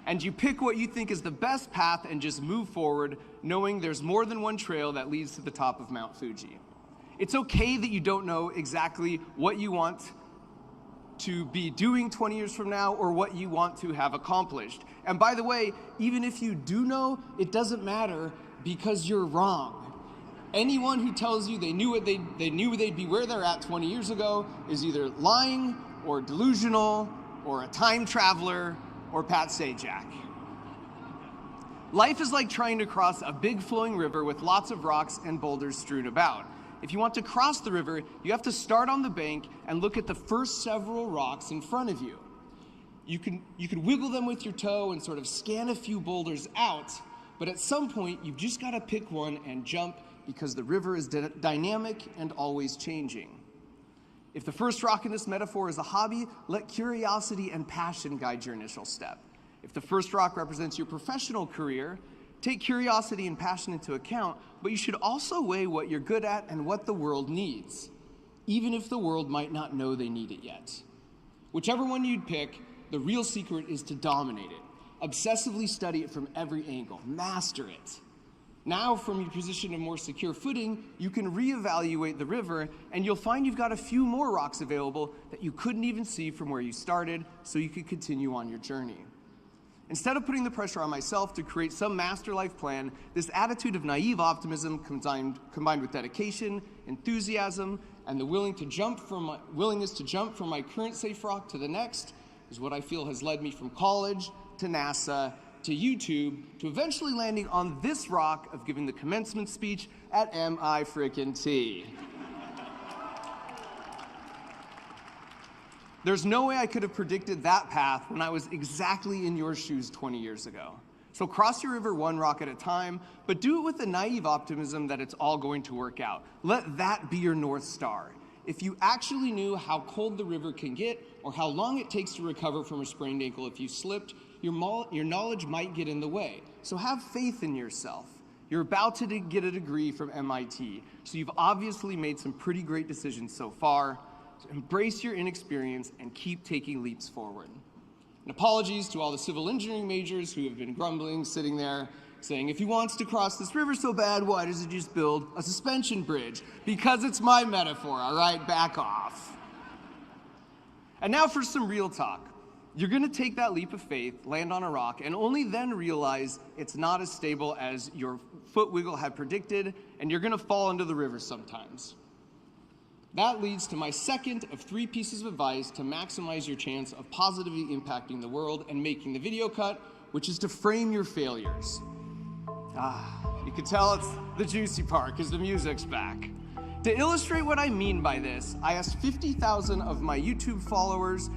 And you pick what you think is the best path and just move forward, knowing there's more than one trail that leads to the top of Mount Fuji. It's okay that you don't know exactly what you want to be doing 20 years from now or what you want to have accomplished. And by the way, even if you do know, it doesn't matter because you're wrong. Anyone who tells you they knew they'd be where they're at 20 years ago is either lying or delusional or a time traveler or Pat Sajak. Life is like trying to cross a big flowing river with lots of rocks and boulders strewn about. If you want to cross the river, you have to start on the bank and look at the first several rocks in front of you. You can wiggle them with your toe and sort of scan a few boulders out, but at some point, you've just got to pick one and jump because the river is dynamic and always changing. If the first rock in this metaphor is a hobby, let curiosity and passion guide your initial step. If the first rock represents your professional career, take curiosity and passion into account, but you should also weigh what you're good at and what the world needs, even if the world might not know they need it yet. Whichever one you'd pick, the real secret is to dominate it. Obsessively study it from every angle. Master it. Now, from your position of more secure footing, you can reevaluate the river, and you'll find you've got a few more rocks available that you couldn't even see from where you started, so you could continue on your journey. Instead of putting the pressure on myself to create some master life plan, this attitude of naive optimism combined with dedication, enthusiasm, and the willingness to jump from my current safe rock to the next is what I feel has led me from college to NASA to YouTube to eventually landing on this rock of giving the commencement speech at MIT. There's no way I could have predicted that path when I was exactly in your shoes 20 years ago. So cross your river one rock at a time, but do it with the naive optimism that it's all going to work out. Let that be your North Star. If you actually knew how cold the river can get or how long it takes to recover from a sprained ankle if you slipped, your knowledge might get in the way. So have faith in yourself. You're about to get a degree from MIT, so you've obviously made some pretty great decisions so far. So embrace your inexperience and keep taking leaps forward. And apologies to all the civil engineering majors who have been grumbling, sitting there, saying, if he wants to cross this river so bad, why does he just build a suspension bridge? Because it's my metaphor, all right? Back off. And now for some real talk. You're going to take that leap of faith, land on a rock, and only then realize it's not as stable as your foot wiggle had predicted, and you're going to fall into the river sometimes. That leads to my second of 3 pieces of advice to maximize your chance of positively impacting the world and making the video cut, which is to frame your failures. You can tell it's the juicy part because the music's back. To illustrate what I mean by this, I asked 50,000 of my YouTube followers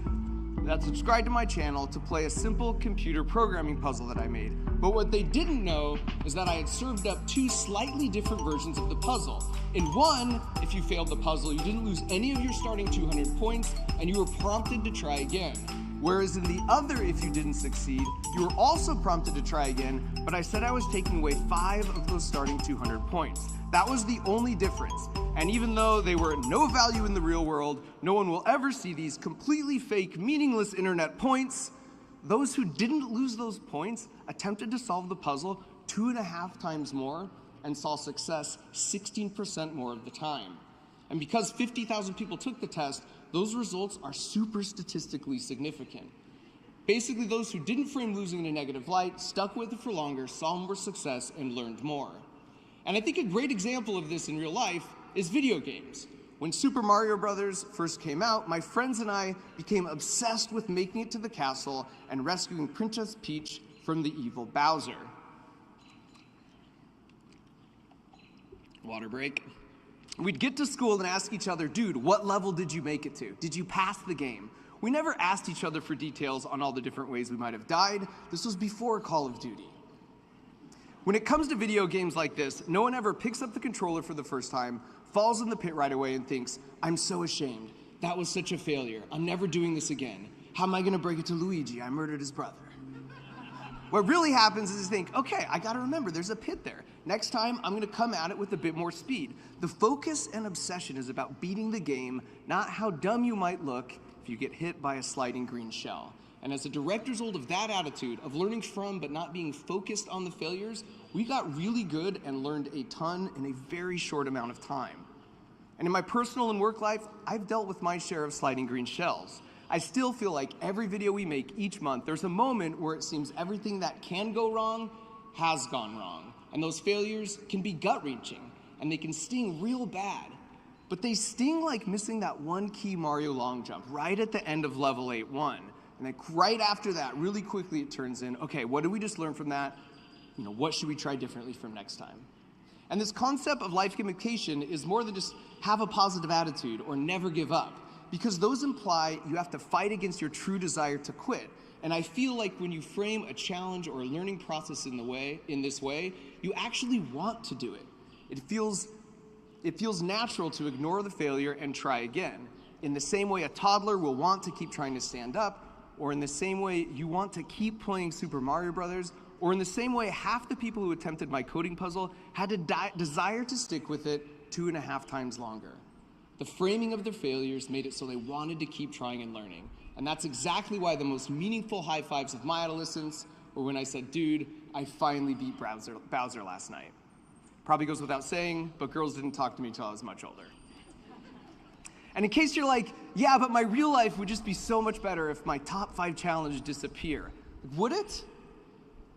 that subscribe to my channel to play a simple computer programming puzzle that I made. But what they didn't know is that I had served up 2 slightly different versions of the puzzle. In one, if you failed the puzzle, you didn't lose any of your starting 200 points, and you were prompted to try again. Whereas in the other, if you didn't succeed, you were also prompted to try again, but I said I was taking away 5 of those starting 200 points. That was the only difference. And even though they were no value in the real world, no one will ever see these completely fake, meaningless internet points, those who didn't lose those points attempted to solve the puzzle 2.5 times more and saw success 16% more of the time. And because 50,000 people took the test, those results are super statistically significant. Basically, those who didn't frame losing in a negative light, stuck with it for longer, saw more success, and learned more. And I think a great example of this in real life is video games. When Super Mario Bros. First came out, my friends and I became obsessed with making it to the castle and rescuing Princess Peach from the evil Bowser. Water break. We'd get to school and ask each other, dude, what level did you make it to? Did you pass the game? We never asked each other for details on all the different ways we might have died. This was before Call of Duty. When it comes to video games like this, no one ever picks up the controller for the first time, falls in the pit right away and thinks, I'm so ashamed. That was such a failure. I'm never doing this again. How am I going to break it to Luigi? I murdered his brother. What really happens is you think, okay, I got to remember there's a pit there. Next time, I'm going to come at it with a bit more speed. The focus and obsession is about beating the game, not how dumb you might look if you get hit by a sliding green shell. And as a direct result of that attitude, of learning from but not being focused on the failures, we got really good and learned a ton in a very short amount of time. And in my personal and work life, I've dealt with my share of sliding green shells. I still feel like every video we make each month, there's a moment where it seems everything that can go wrong has gone wrong. And those failures can be gut-wrenching, and they can sting real bad. But they sting like missing that one key Mario long jump right at the end of level 8-1. And then right after that, really quickly it turns in, okay, what did we just learn from that? What should we try differently from next time? And this concept of life gamification is more than just have a positive attitude or never give up, because those imply you have to fight against your true desire to quit. And I feel like when you frame a challenge or a learning process in this way, you actually want to do it. It feels natural to ignore the failure and try again. In the same way a toddler will want to keep trying to stand up, or in the same way you want to keep playing Super Mario Bros., or in the same way half the people who attempted my coding puzzle had a desire to stick with it 2.5 times longer. The framing of their failures made it so they wanted to keep trying and learning. And that's exactly why the most meaningful high fives of my adolescence were when I said, dude, I finally beat Bowser last night. Probably goes without saying, but girls didn't talk to me till I was much older. And in case you're like, yeah, but my real life would just be so much better if my top 5 challenges disappear. Would it?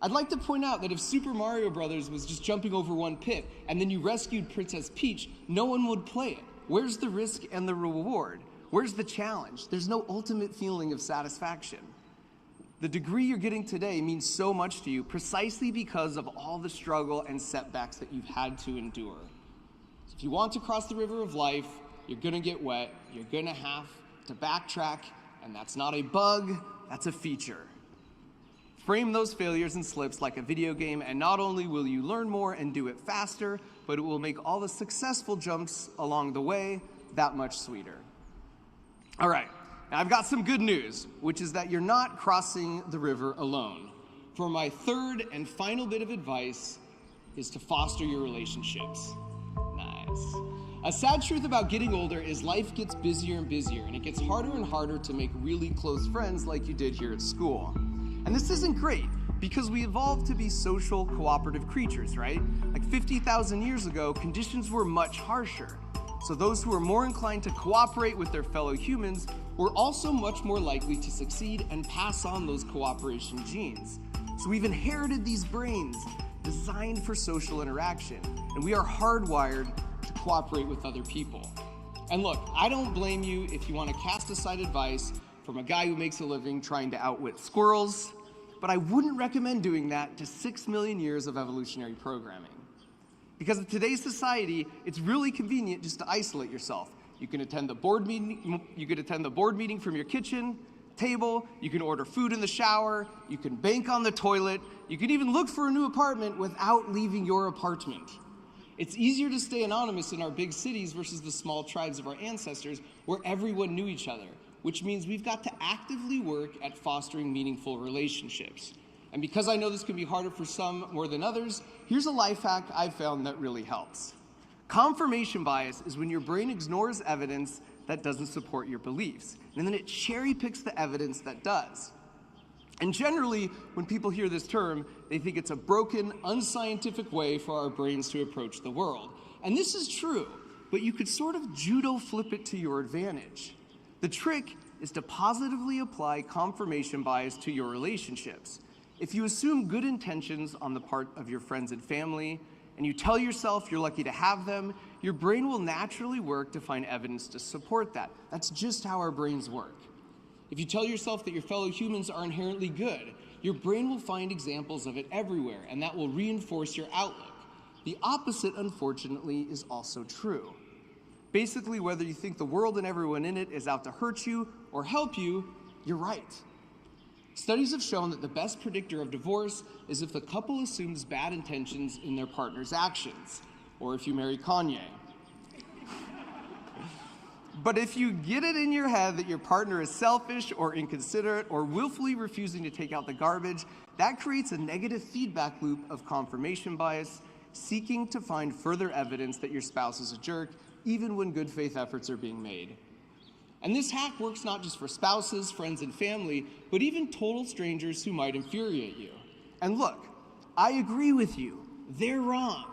I'd like to point out that if Super Mario Brothers was just jumping over one pit and then you rescued Princess Peach, no one would play it. Where's the risk and the reward? Where's the challenge? There's no ultimate feeling of satisfaction. The degree you're getting today means so much to you precisely because of all the struggle and setbacks that you've had to endure. So if you want to cross the river of life, you're gonna get wet, you're gonna have to backtrack, and that's not a bug, that's a feature. Frame those failures and slips like a video game, and not only will you learn more and do it faster, but it will make all the successful jumps along the way that much sweeter. All right, now I've got some good news, which is that you're not crossing the river alone. For my third and final bit of advice is to foster your relationships. Nice. A sad truth about getting older is life gets busier and busier, and it gets harder and harder to make really close friends like you did here at school. And this isn't great, because we evolved to be social, cooperative creatures, right? Like 50,000 years ago, conditions were much harsher. So those who were more inclined to cooperate with their fellow humans were also much more likely to succeed and pass on those cooperation genes. So we've inherited these brains designed for social interaction, and we are hardwired to cooperate with other people. And look, I don't blame you if you want to cast aside advice from a guy who makes a living trying to outwit squirrels, but I wouldn't recommend doing that to 6 million years of evolutionary programming. Because in today's society, it's really convenient just to isolate yourself. You can attend the board meeting from your kitchen table, you can order food in the shower, you can bank on the toilet, you can even look for a new apartment without leaving your apartment. It's easier to stay anonymous in our big cities versus the small tribes of our ancestors where everyone knew each other, which means we've got to actively work at fostering meaningful relationships. And because I know this can be harder for some more than others, here's a life hack I've found that really helps. Confirmation bias is when your brain ignores evidence that doesn't support your beliefs, and then it cherry picks the evidence that does. And generally, when people hear this term, they think it's a broken, unscientific way for our brains to approach the world. And this is true, but you could sort of judo flip it to your advantage. The trick is to positively apply confirmation bias to your relationships. If you assume good intentions on the part of your friends and family, and you tell yourself you're lucky to have them, your brain will naturally work to find evidence to support that. That's just how our brains work. If you tell yourself that your fellow humans are inherently good, your brain will find examples of it everywhere, and that will reinforce your outlook. The opposite, unfortunately, is also true. Basically, whether you think the world and everyone in it is out to hurt you or help you, you're right. Studies have shown that the best predictor of divorce is if the couple assumes bad intentions in their partner's actions, or if you marry Kanye. But if you get it in your head that your partner is selfish or inconsiderate or willfully refusing to take out the garbage, that creates a negative feedback loop of confirmation bias, seeking to find further evidence that your spouse is a jerk, even when good faith efforts are being made. And this hack works not just for spouses, friends, and family, but even total strangers who might infuriate you. And look, I agree with you. They're wrong.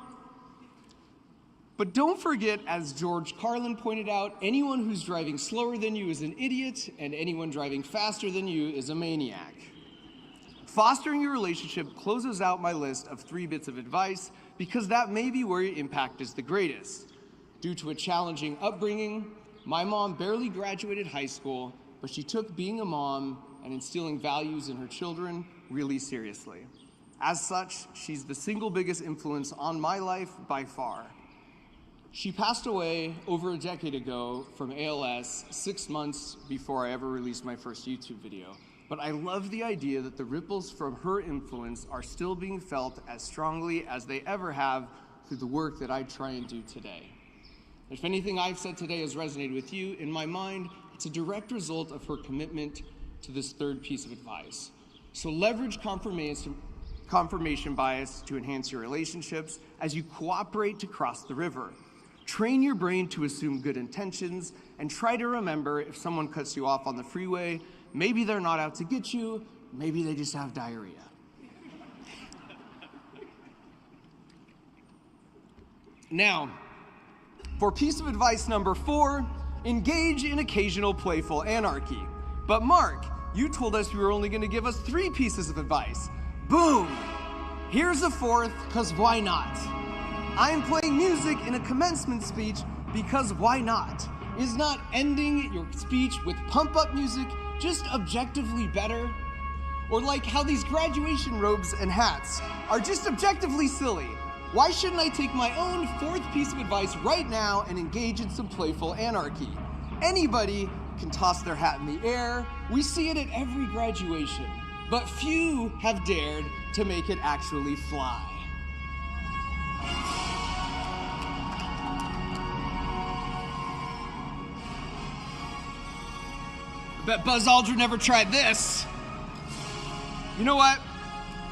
But don't forget, as George Carlin pointed out, anyone who's driving slower than you is an idiot, and anyone driving faster than you is a maniac. Fostering your relationship closes out my list of 3 bits of advice because that may be where your impact is the greatest. Due to a challenging upbringing, my mom barely graduated high school, but she took being a mom and instilling values in her children really seriously. As such, she's the single biggest influence on my life by far. She passed away over a decade ago from ALS 6 months before I ever released my first YouTube video. But I love the idea that the ripples from her influence are still being felt as strongly as they ever have through the work that I try and do today. If anything I've said today has resonated with you, in my mind, it's a direct result of her commitment to this 3rd piece of advice. So leverage confirmation bias to enhance your relationships as you cooperate to cross the river. Train your brain to assume good intentions and try to remember if someone cuts you off on the freeway, maybe they're not out to get you, maybe they just have diarrhea. Now, for piece of advice number 4, engage in occasional playful anarchy. But Mark, you told us you were only going to give us 3 pieces of advice. Boom! Here's a 4th, because why not? I am playing music in a commencement speech because why not? Is not ending your speech with pump-up music just objectively better? Or like how these graduation robes and hats are just objectively silly. Why shouldn't I take my own 4th piece of advice right now and engage in some playful anarchy? Anybody can toss their hat in the air. We see it at every graduation, but few have dared to make it actually fly. I bet Buzz Aldrin never tried this. You know what?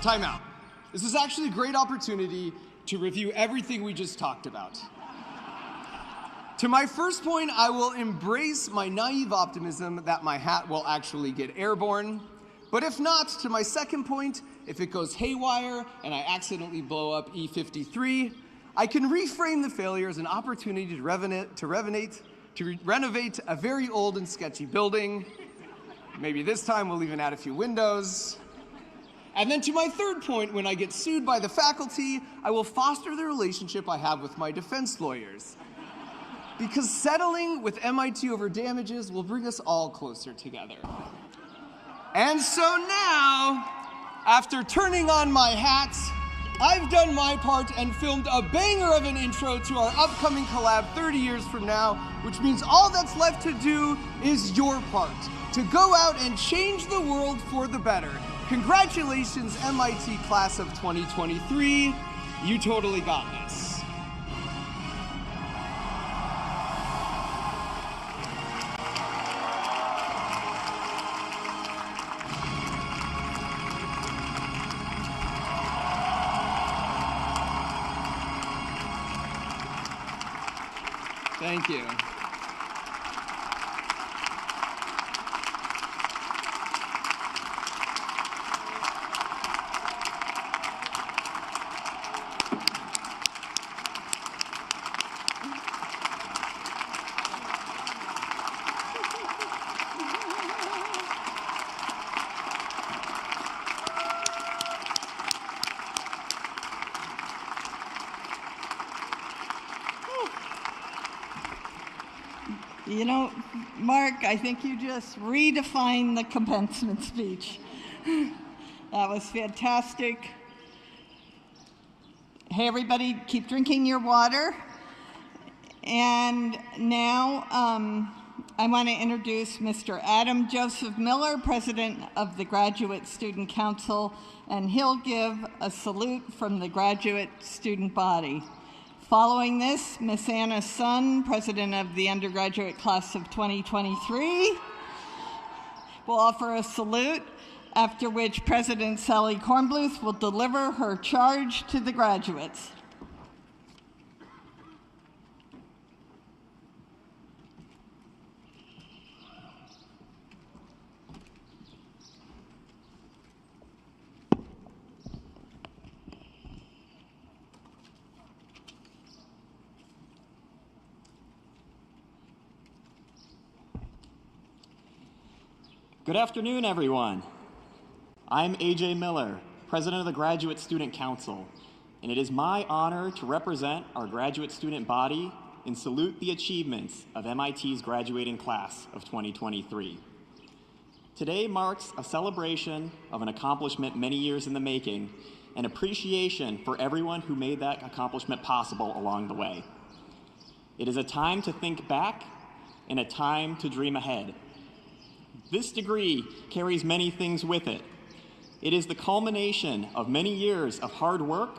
Time out. This is actually a great opportunity to review everything we just talked about. To my first point, I will embrace my naive optimism that my hat will actually get airborne. But if not, to my second point, if it goes haywire and I accidentally blow up E53, I can reframe the failure as an opportunity to renovate a very old and sketchy building. Maybe this time we'll even add a few windows. And then to my third point, when I get sued by the faculty, I will foster the relationship I have with my defense lawyers. Because settling with MIT over damages will bring us all closer together. And so now, after turning on my hat, I've done my part and filmed a banger of an intro to our upcoming collab 30 years from now, which means all that's left to do is your part, to go out and change the world for the better. Congratulations, MIT class of 2023. You totally got this. Thank you. You know, Mark, I think you just redefined the commencement speech. That was fantastic. Hey, everybody, keep drinking your water. And now I want to introduce Mr. Adam Joseph Miller, President of the Graduate Student Council, and he'll give a salute from the graduate student body. Following this, Miss Anna Sun, President of the Undergraduate Class of 2023, will offer a salute, after which President Sally Kornbluth will deliver her charge to the graduates. Good afternoon, everyone. I'm AJ Miller, President of the Graduate Student Council, and it is my honor to represent our graduate student body and salute the achievements of MIT's graduating class of 2023. Today marks a celebration of an accomplishment many years in the making and appreciation for everyone who made that accomplishment possible along the way. It is a time to think back and a time to dream ahead. This degree carries many things with it. It is the culmination of many years of hard work,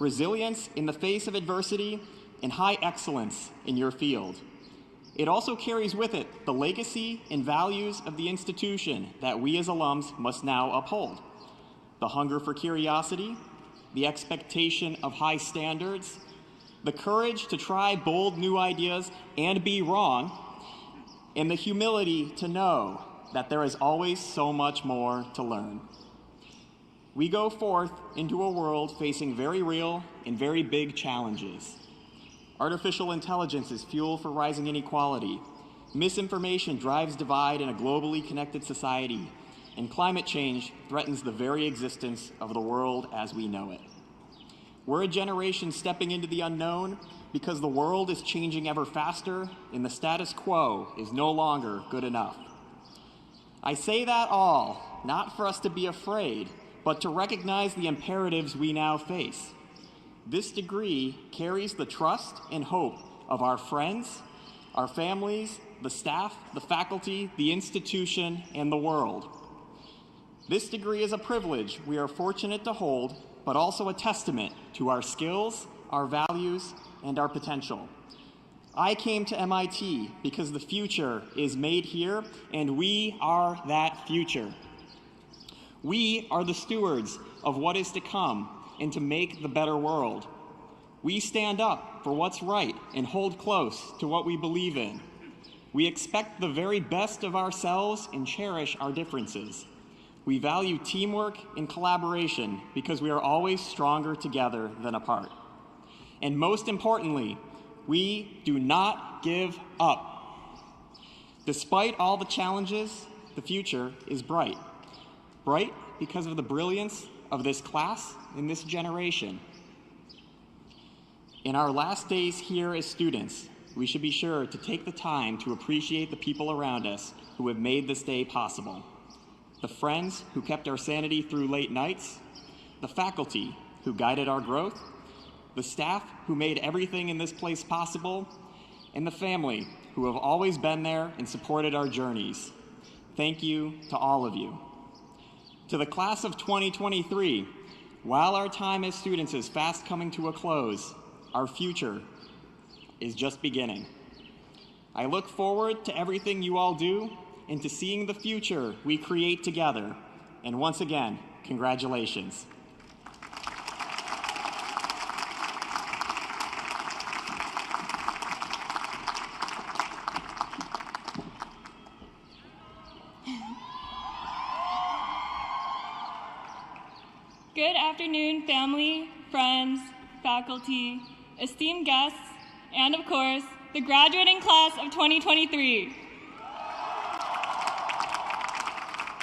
resilience in the face of adversity, and high excellence in your field. It also carries with it the legacy and values of the institution that we as alums must now uphold. The hunger for curiosity, the expectation of high standards, the courage to try bold new ideas and be wrong, and the humility to know that there is always so much more to learn. We go forth into a world facing very real and very big challenges. Artificial intelligence is fuel for rising inequality. Misinformation drives divide in a globally connected society. And climate change threatens the very existence of the world as we know it. We're a generation stepping into the unknown because the world is changing ever faster and the status quo is no longer good enough. I say that all, not for us to be afraid, but to recognize the imperatives we now face. This degree carries the trust and hope of our friends, our families, the staff, the faculty, the institution, and the world. This degree is a privilege we are fortunate to hold, but also a testament to our skills, our values, and our potential. I came to MIT because the future is made here, and we are that future. We are the stewards of what is to come and to make the better world. We stand up for what's right and hold close to what we believe in. We expect the very best of ourselves and cherish our differences. We value teamwork and collaboration because we are always stronger together than apart. And most importantly, we do not give up. Despite all the challenges, the future is bright. Bright because of the brilliance of this class and this generation. In our last days here as students, we should be sure to take the time to appreciate the people around us who have made this day possible. The friends who kept our sanity through late nights, the faculty who guided our growth, the staff who made everything in this place possible, and the family who have always been there and supported our journeys. Thank you to all of you. To the class of 2023, while our time as students is fast coming to a close, our future is just beginning. I look forward to everything you all do and to seeing the future we create together. And once again, congratulations. Good afternoon, family, friends, faculty, esteemed guests, and of course, the graduating class of 2023.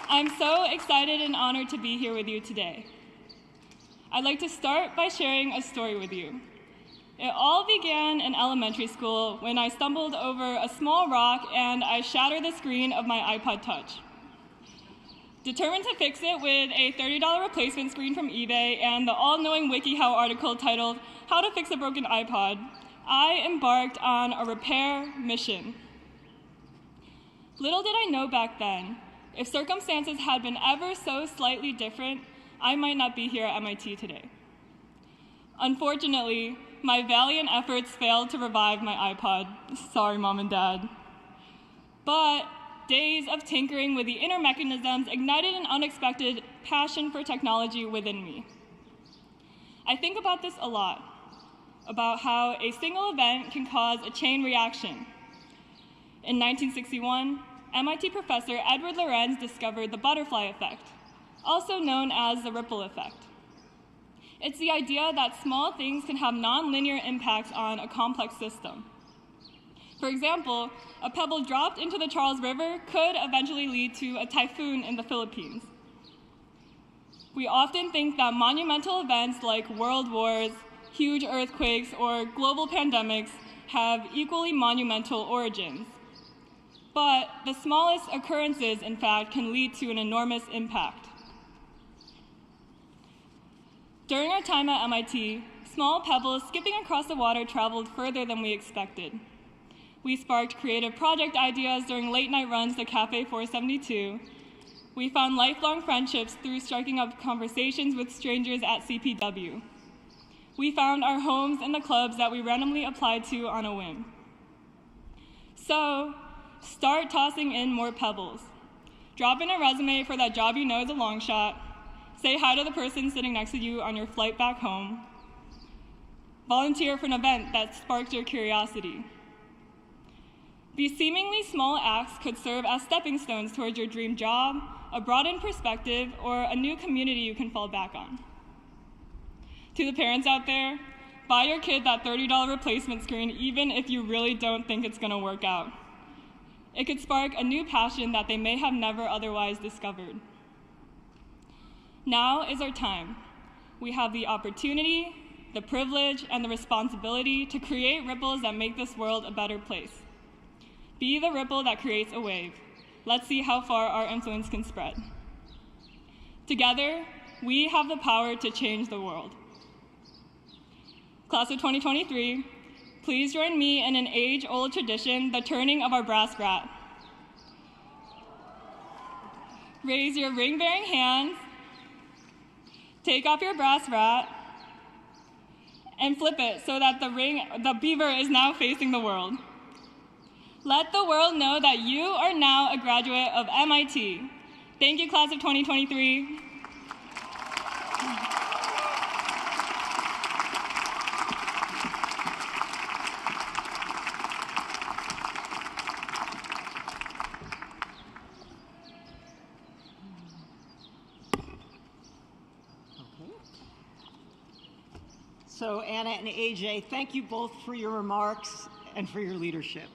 I'm so excited and honored to be here with you today. I'd like to start by sharing a story with you. It all began in elementary school when I stumbled over a small rock and I shattered the screen of my iPod Touch. Determined to fix it with a $30 replacement screen from eBay and the all-knowing WikiHow article titled, "How to Fix a Broken iPod," I embarked on a repair mission. Little did I know back then, if circumstances had been ever so slightly different, I might not be here at MIT today. Unfortunately, my valiant efforts failed to revive my iPod. Sorry, Mom and Dad. But days of tinkering with the inner mechanisms ignited an unexpected passion for technology within me. I think about this a lot, about how a single event can cause a chain reaction. In 1961, MIT professor Edward Lorenz discovered the butterfly effect, also known as the ripple effect. It's the idea that small things can have nonlinear impacts on a complex system. For example, a pebble dropped into the Charles River could eventually lead to a typhoon in the Philippines. We often think that monumental events like world wars, huge earthquakes, or global pandemics have equally monumental origins. But the smallest occurrences, in fact, can lead to an enormous impact. During our time at MIT, small pebbles skipping across the water traveled further than we expected. We sparked creative project ideas during late-night runs to Cafe 472. We found lifelong friendships through striking up conversations with strangers at CPW. We found our homes in the clubs that we randomly applied to on a whim. So, start tossing in more pebbles. Drop in a resume for that job you know is a long shot. Say hi to the person sitting next to you on your flight back home. Volunteer for an event that sparked your curiosity. These seemingly small acts could serve as stepping stones towards your dream job, a broadened perspective, or a new community you can fall back on. To the parents out there, buy your kid that $30 replacement screen even if you really don't think it's going to work out. It could spark a new passion that they may have never otherwise discovered. Now is our time. We have the opportunity, the privilege, and the responsibility to create ripples that make this world a better place. Be the ripple that creates a wave. Let's see how far our influence can spread. Together, we have the power to change the world. Class of 2023, please join me in an age-old tradition, the turning of our brass rat. Raise your ring-bearing hands, take off your brass rat, and flip it so that the beaver is now facing the world. Let the world know that you are now a graduate of MIT. Thank you, class of 2023. So Anna and AJ, thank you both for your remarks and for your leadership.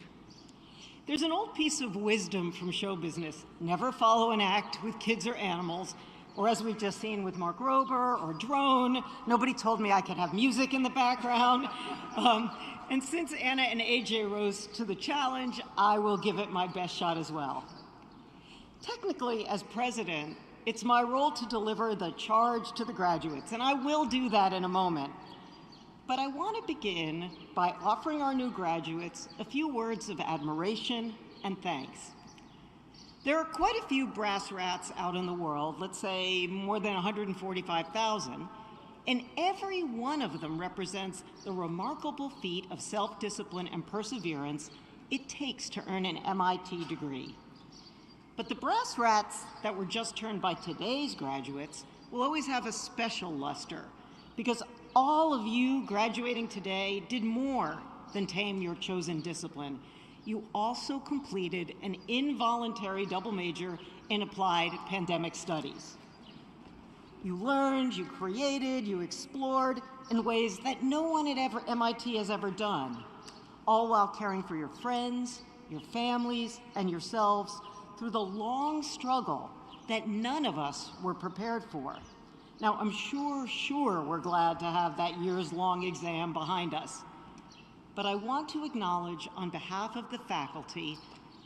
There's an old piece of wisdom from show business: never follow an act with kids or animals, or as we've just seen with Mark Rober or Drone, nobody told me I could have music in the background. And since Anna and AJ rose to the challenge, I will give it my best shot as well. Technically, as president, it's my role to deliver the charge to the graduates, and I will do that in a moment. But I want to begin by offering our new graduates a few words of admiration and thanks. There are quite a few brass rats out in the world, let's say more than 145,000, and every one of them represents the remarkable feat of self-discipline and perseverance it takes to earn an MIT degree. But the brass rats that were just turned by today's graduates will always have a special luster, because all of you graduating today did more than tame your chosen discipline. You also completed an involuntary double major in applied pandemic studies. You learned, you created, you explored in ways that no one at MIT has ever done, all while caring for your friends, your families, and yourselves through the long struggle that none of us were prepared for. Now, I'm sure we're glad to have that years-long exam behind us. But I want to acknowledge on behalf of the faculty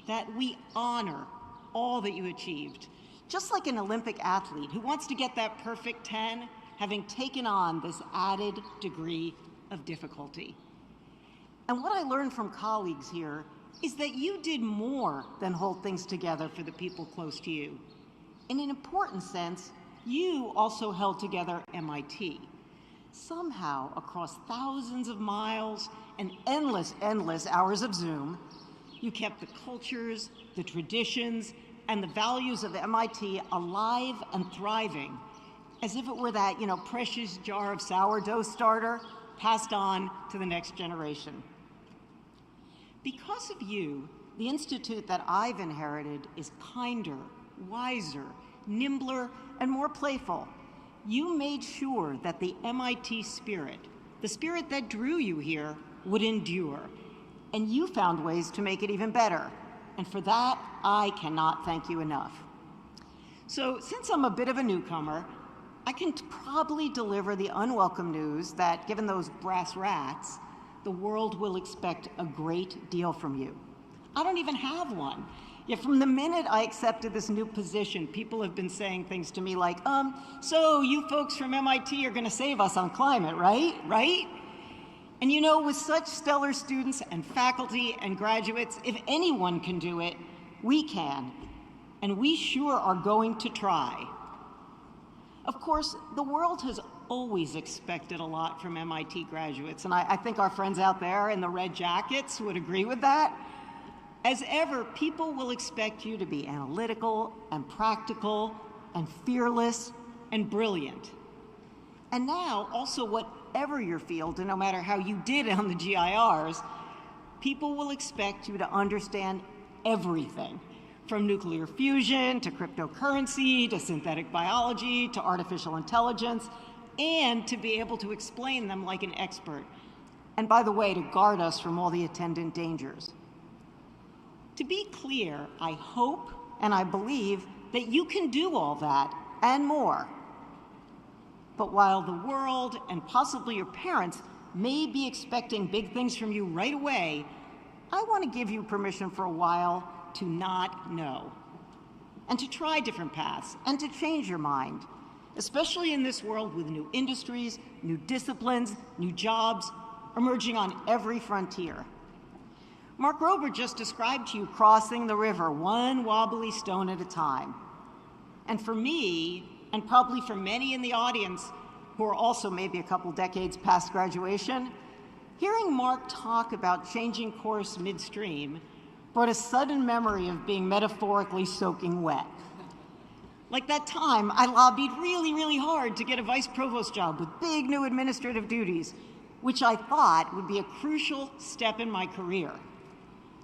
that we honor all that you achieved. Just like an Olympic athlete who wants to get that perfect 10, having taken on this added degree of difficulty. And what I learned from colleagues here is that you did more than hold things together for the people close to you. In an important sense, you also held together MIT. Somehow, across thousands of miles and endless hours of Zoom, you kept the cultures, the traditions, and the values of MIT alive and thriving, as if it were that, precious jar of sourdough starter passed on to the next generation. Because of you, the institute that I've inherited is kinder, wiser, nimbler, and more playful. You made sure that the MIT spirit, the spirit that drew you here, would endure. And you found ways to make it even better. And for that, I cannot thank you enough. So since I'm a bit of a newcomer, I can probably deliver the unwelcome news that, given those brass rats, the world will expect a great deal from you. I don't even have one. Yet from the minute I accepted this new position, people have been saying things to me like, so you folks from MIT are going to save us on climate, right? And with such stellar students and faculty and graduates, if anyone can do it, we can. And we sure are going to try. Of course, the world has always expected a lot from MIT graduates, and I think our friends out there in the red jackets would agree with that. As ever, people will expect you to be analytical and practical and fearless and brilliant. And now, also, whatever your field, and no matter how you did on the GIRs, people will expect you to understand everything, from nuclear fusion to cryptocurrency to synthetic biology to artificial intelligence and to be able to explain them like an expert. And by the way, to guard us from all the attendant dangers. To be clear, I hope and I believe that you can do all that and more. But while the world and possibly your parents may be expecting big things from you right away, I want to give you permission for a while to not know, and to try different paths, and to change your mind, especially in this world with new industries, new disciplines, new jobs emerging on every frontier. Mark Rober just described to you crossing the river one wobbly stone at a time. And for me, and probably for many in the audience who are also maybe a couple decades past graduation, hearing Mark talk about changing course midstream brought a sudden memory of being metaphorically soaking wet. Like that time, I lobbied really, really hard to get a vice provost job with big new administrative duties, which I thought would be a crucial step in my career.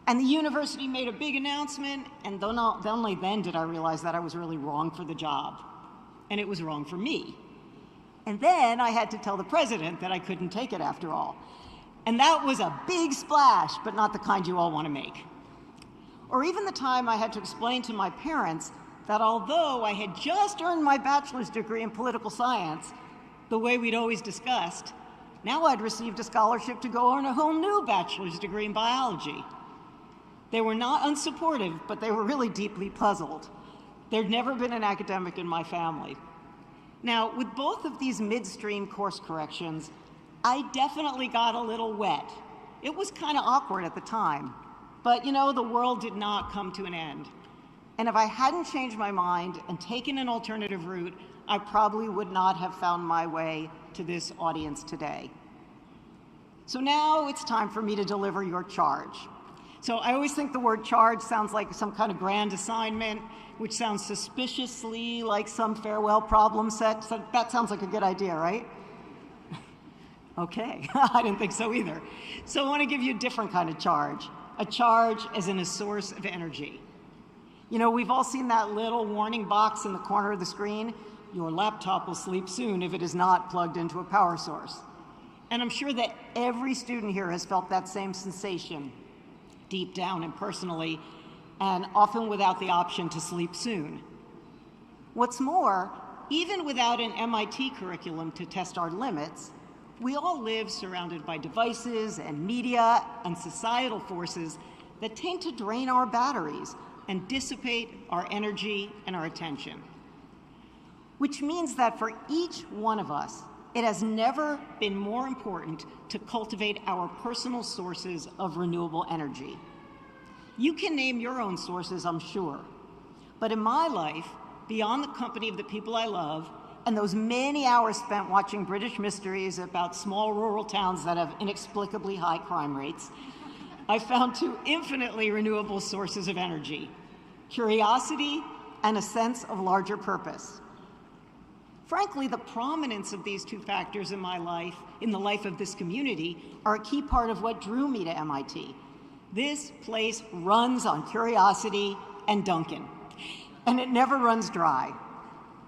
And the university made a big announcement, and only then did I realize that I was really wrong for the job. And it was wrong for me. And then I had to tell the president that I couldn't take it after all. And that was a big splash, but not the kind you all want to make. Or even the time I had to explain to my parents that although I had just earned my bachelor's degree in political science, the way we'd always discussed, now I'd received a scholarship to go earn a whole new bachelor's degree in biology. They were not unsupportive, but they were really deeply puzzled. There'd never been an academic in my family. Now, with both of these midstream course corrections, I definitely got a little wet. It was kind of awkward at the time, but you know, the world did not come to an end. And if I hadn't changed my mind and taken an alternative route, I probably would not have found my way to this audience today. So now it's time for me to deliver your charge. So I always think the word charge sounds like some kind of grand assignment, which sounds suspiciously like some farewell problem set. So that sounds like a good idea, right? Okay, I didn't think so either. So I want to give you a different kind of charge, a charge as in a source of energy. You know, we've all seen that little warning box in the corner of the screen. Your laptop will sleep soon if it is not plugged into a power source. And I'm sure that every student here has felt that same sensation, deep down and personally, and often without the option to sleep soon. What's more, even without an MIT curriculum to test our limits, we all live surrounded by devices and media and societal forces that tend to drain our batteries and dissipate our energy and our attention. Which means that for each one of us, it has never been more important to cultivate our personal sources of renewable energy. You can name your own sources, I'm sure. But in my life, beyond the company of the people I love, and those many hours spent watching British mysteries about small rural towns that have inexplicably high crime rates, I found two infinitely renewable sources of energy: curiosity and a sense of larger purpose. Frankly, the prominence of these two factors in my life, in the life of this community, are a key part of what drew me to MIT. This place runs on curiosity and Duncan, and it never runs dry.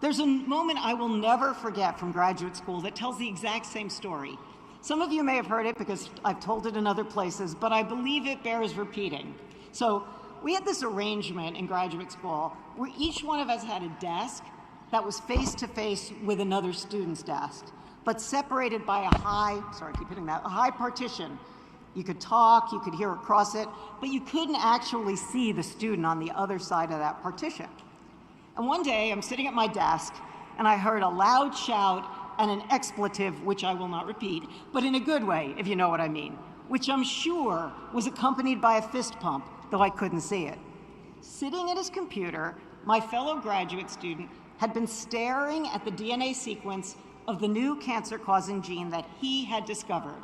There's a moment I will never forget from graduate school that tells the exact same story. Some of you may have heard it because I've told it in other places, but I believe it bears repeating. So we had this arrangement in graduate school where each one of us had a desk that was face-to-face with another student's desk, but separated by a high partition. You could talk, you could hear across it, but you couldn't actually see the student on the other side of that partition. And one day, I'm sitting at my desk, and I heard a loud shout and an expletive, which I will not repeat, but in a good way, if you know what I mean, which I'm sure was accompanied by a fist pump, though I couldn't see it. Sitting at his computer, my fellow graduate student had been staring at the DNA sequence of the new cancer-causing gene that he had discovered.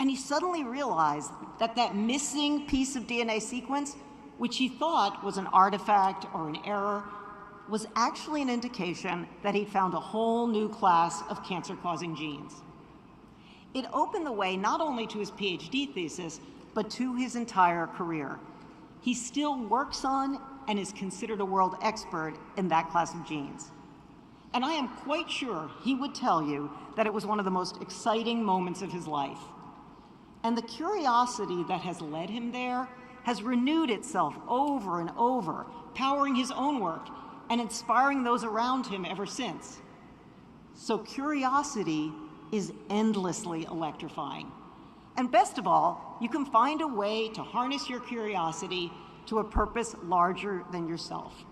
And he suddenly realized that that missing piece of DNA sequence, which he thought was an artifact or an error, was actually an indication that he'd found a whole new class of cancer-causing genes. It opened the way not only to his PhD thesis, but to his entire career. He still works on and is considered a world expert in that class of genes. And I am quite sure he would tell you that it was one of the most exciting moments of his life. And the curiosity that has led him there has renewed itself over and over, powering his own work and inspiring those around him ever since. So curiosity is endlessly electrifying. And best of all, you can find a way to harness your curiosity to a purpose larger than yourself.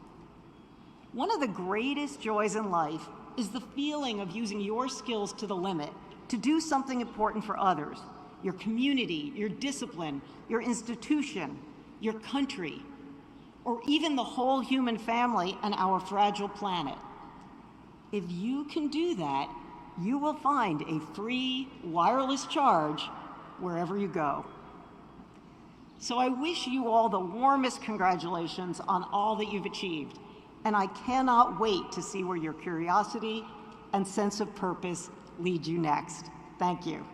One of the greatest joys in life is the feeling of using your skills to the limit to do something important for others, your community, your discipline, your institution, your country, or even the whole human family and our fragile planet. If you can do that, you will find a free wireless charge wherever you go. So I wish you all the warmest congratulations on all that you've achieved. And I cannot wait to see where your curiosity and sense of purpose lead you next. Thank you.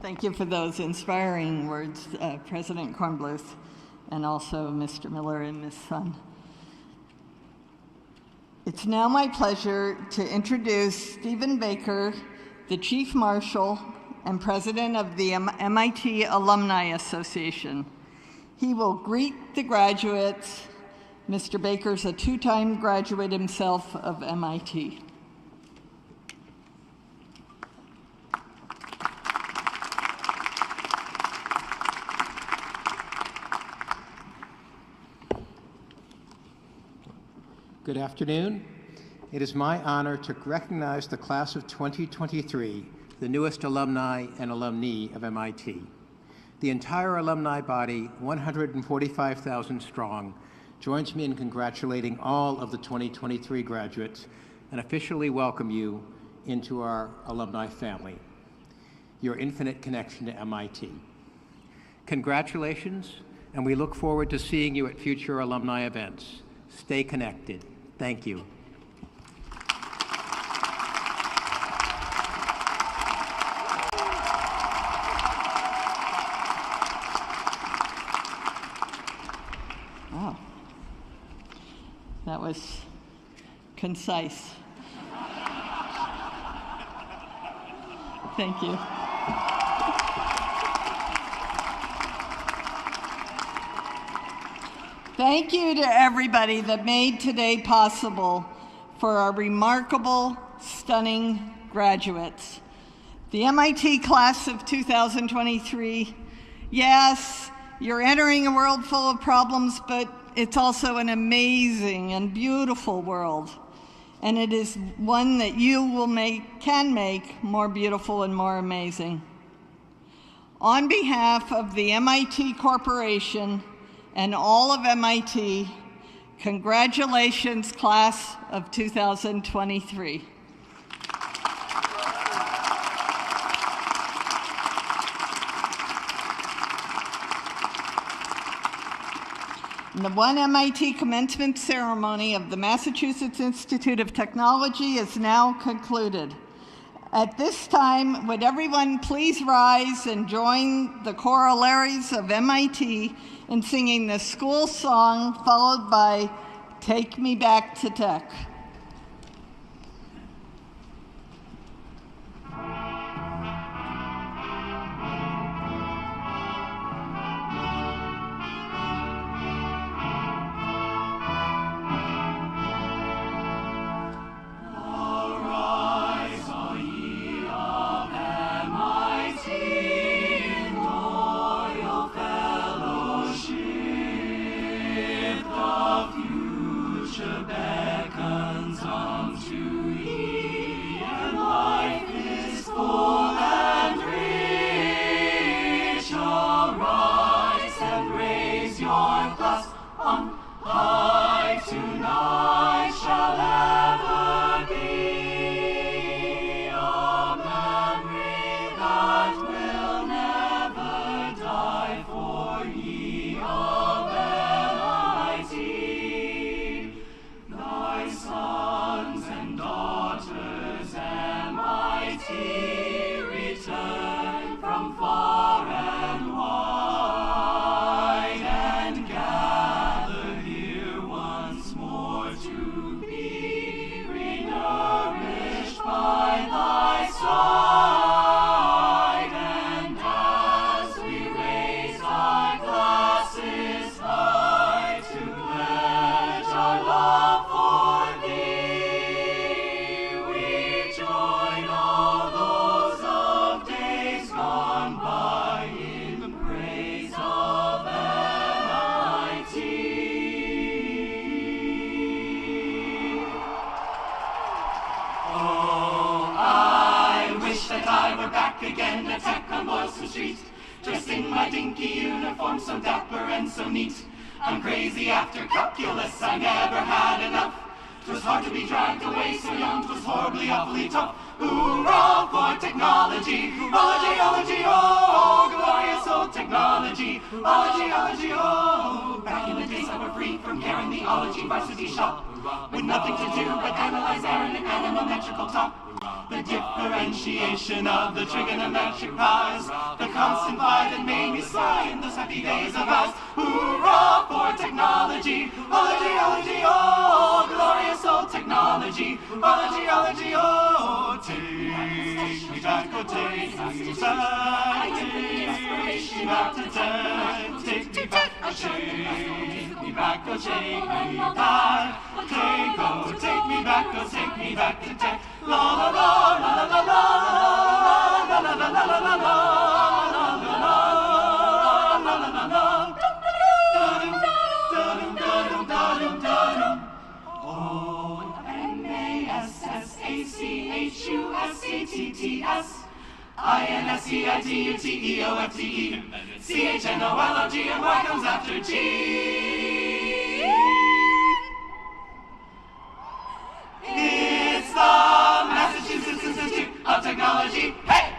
Thank you for those inspiring words, President Kornbluth, and also Mr. Miller and Ms. Sun. It's now my pleasure to introduce Stephen Baker, the Chief Marshal and President of the MIT Alumni Association. He will greet the graduates. Mr. Baker's a two-time graduate himself of MIT. Good afternoon. It is my honor to recognize the class of 2023, the newest alumni and alumni of MIT. The entire alumni body, 145,000 strong, joins me in congratulating all of the 2023 graduates and officially welcome you into our alumni family, your infinite connection to MIT. Congratulations, and we look forward to seeing you at future alumni events. Stay connected. Thank you. Wow. That was concise. Thank you. Thank you to everybody that made today possible for our remarkable, stunning graduates. The MIT class of 2023, yes, you're entering a world full of problems, but it's also an amazing and beautiful world. And it is one that you can make more beautiful and more amazing. On behalf of the MIT Corporation and all of MIT, congratulations, class of 2023. The OneMIT Commencement Ceremony of the Massachusetts Institute of Technology is now concluded. At this time, would everyone please rise and join the chorallaries of MIT in singing the school song, followed by Take Me Back to Tech. Beckon. khaki uniform, so dapper and so neat. I'm crazy after calculus, I never had enough. 'Twas hard to be dragged away so young, 'twas horribly awfully tough. Hoorah for technology, ology, ology, oh, glorious old technology, ology, ology, oh. Back in the days I were free from care in the ology varsity shop, with nothing to do but analyze errand and animal-metrical talk. The differentiation of the trigonometric pies, the constant pi that made me sigh in those happy days of ours. Hoorah for technology, ology, ology, oh, glorious old technology, ology, ology, oh. Take me back, oh, take me back, take me back to tech, take me back, oh, take me back, oh, take me back, take me back, oh, take me back to tech. La la la la la la la la la la la la CHNOLOG, and Y comes after G. It's the Massachusetts Institute of Technology. Hey!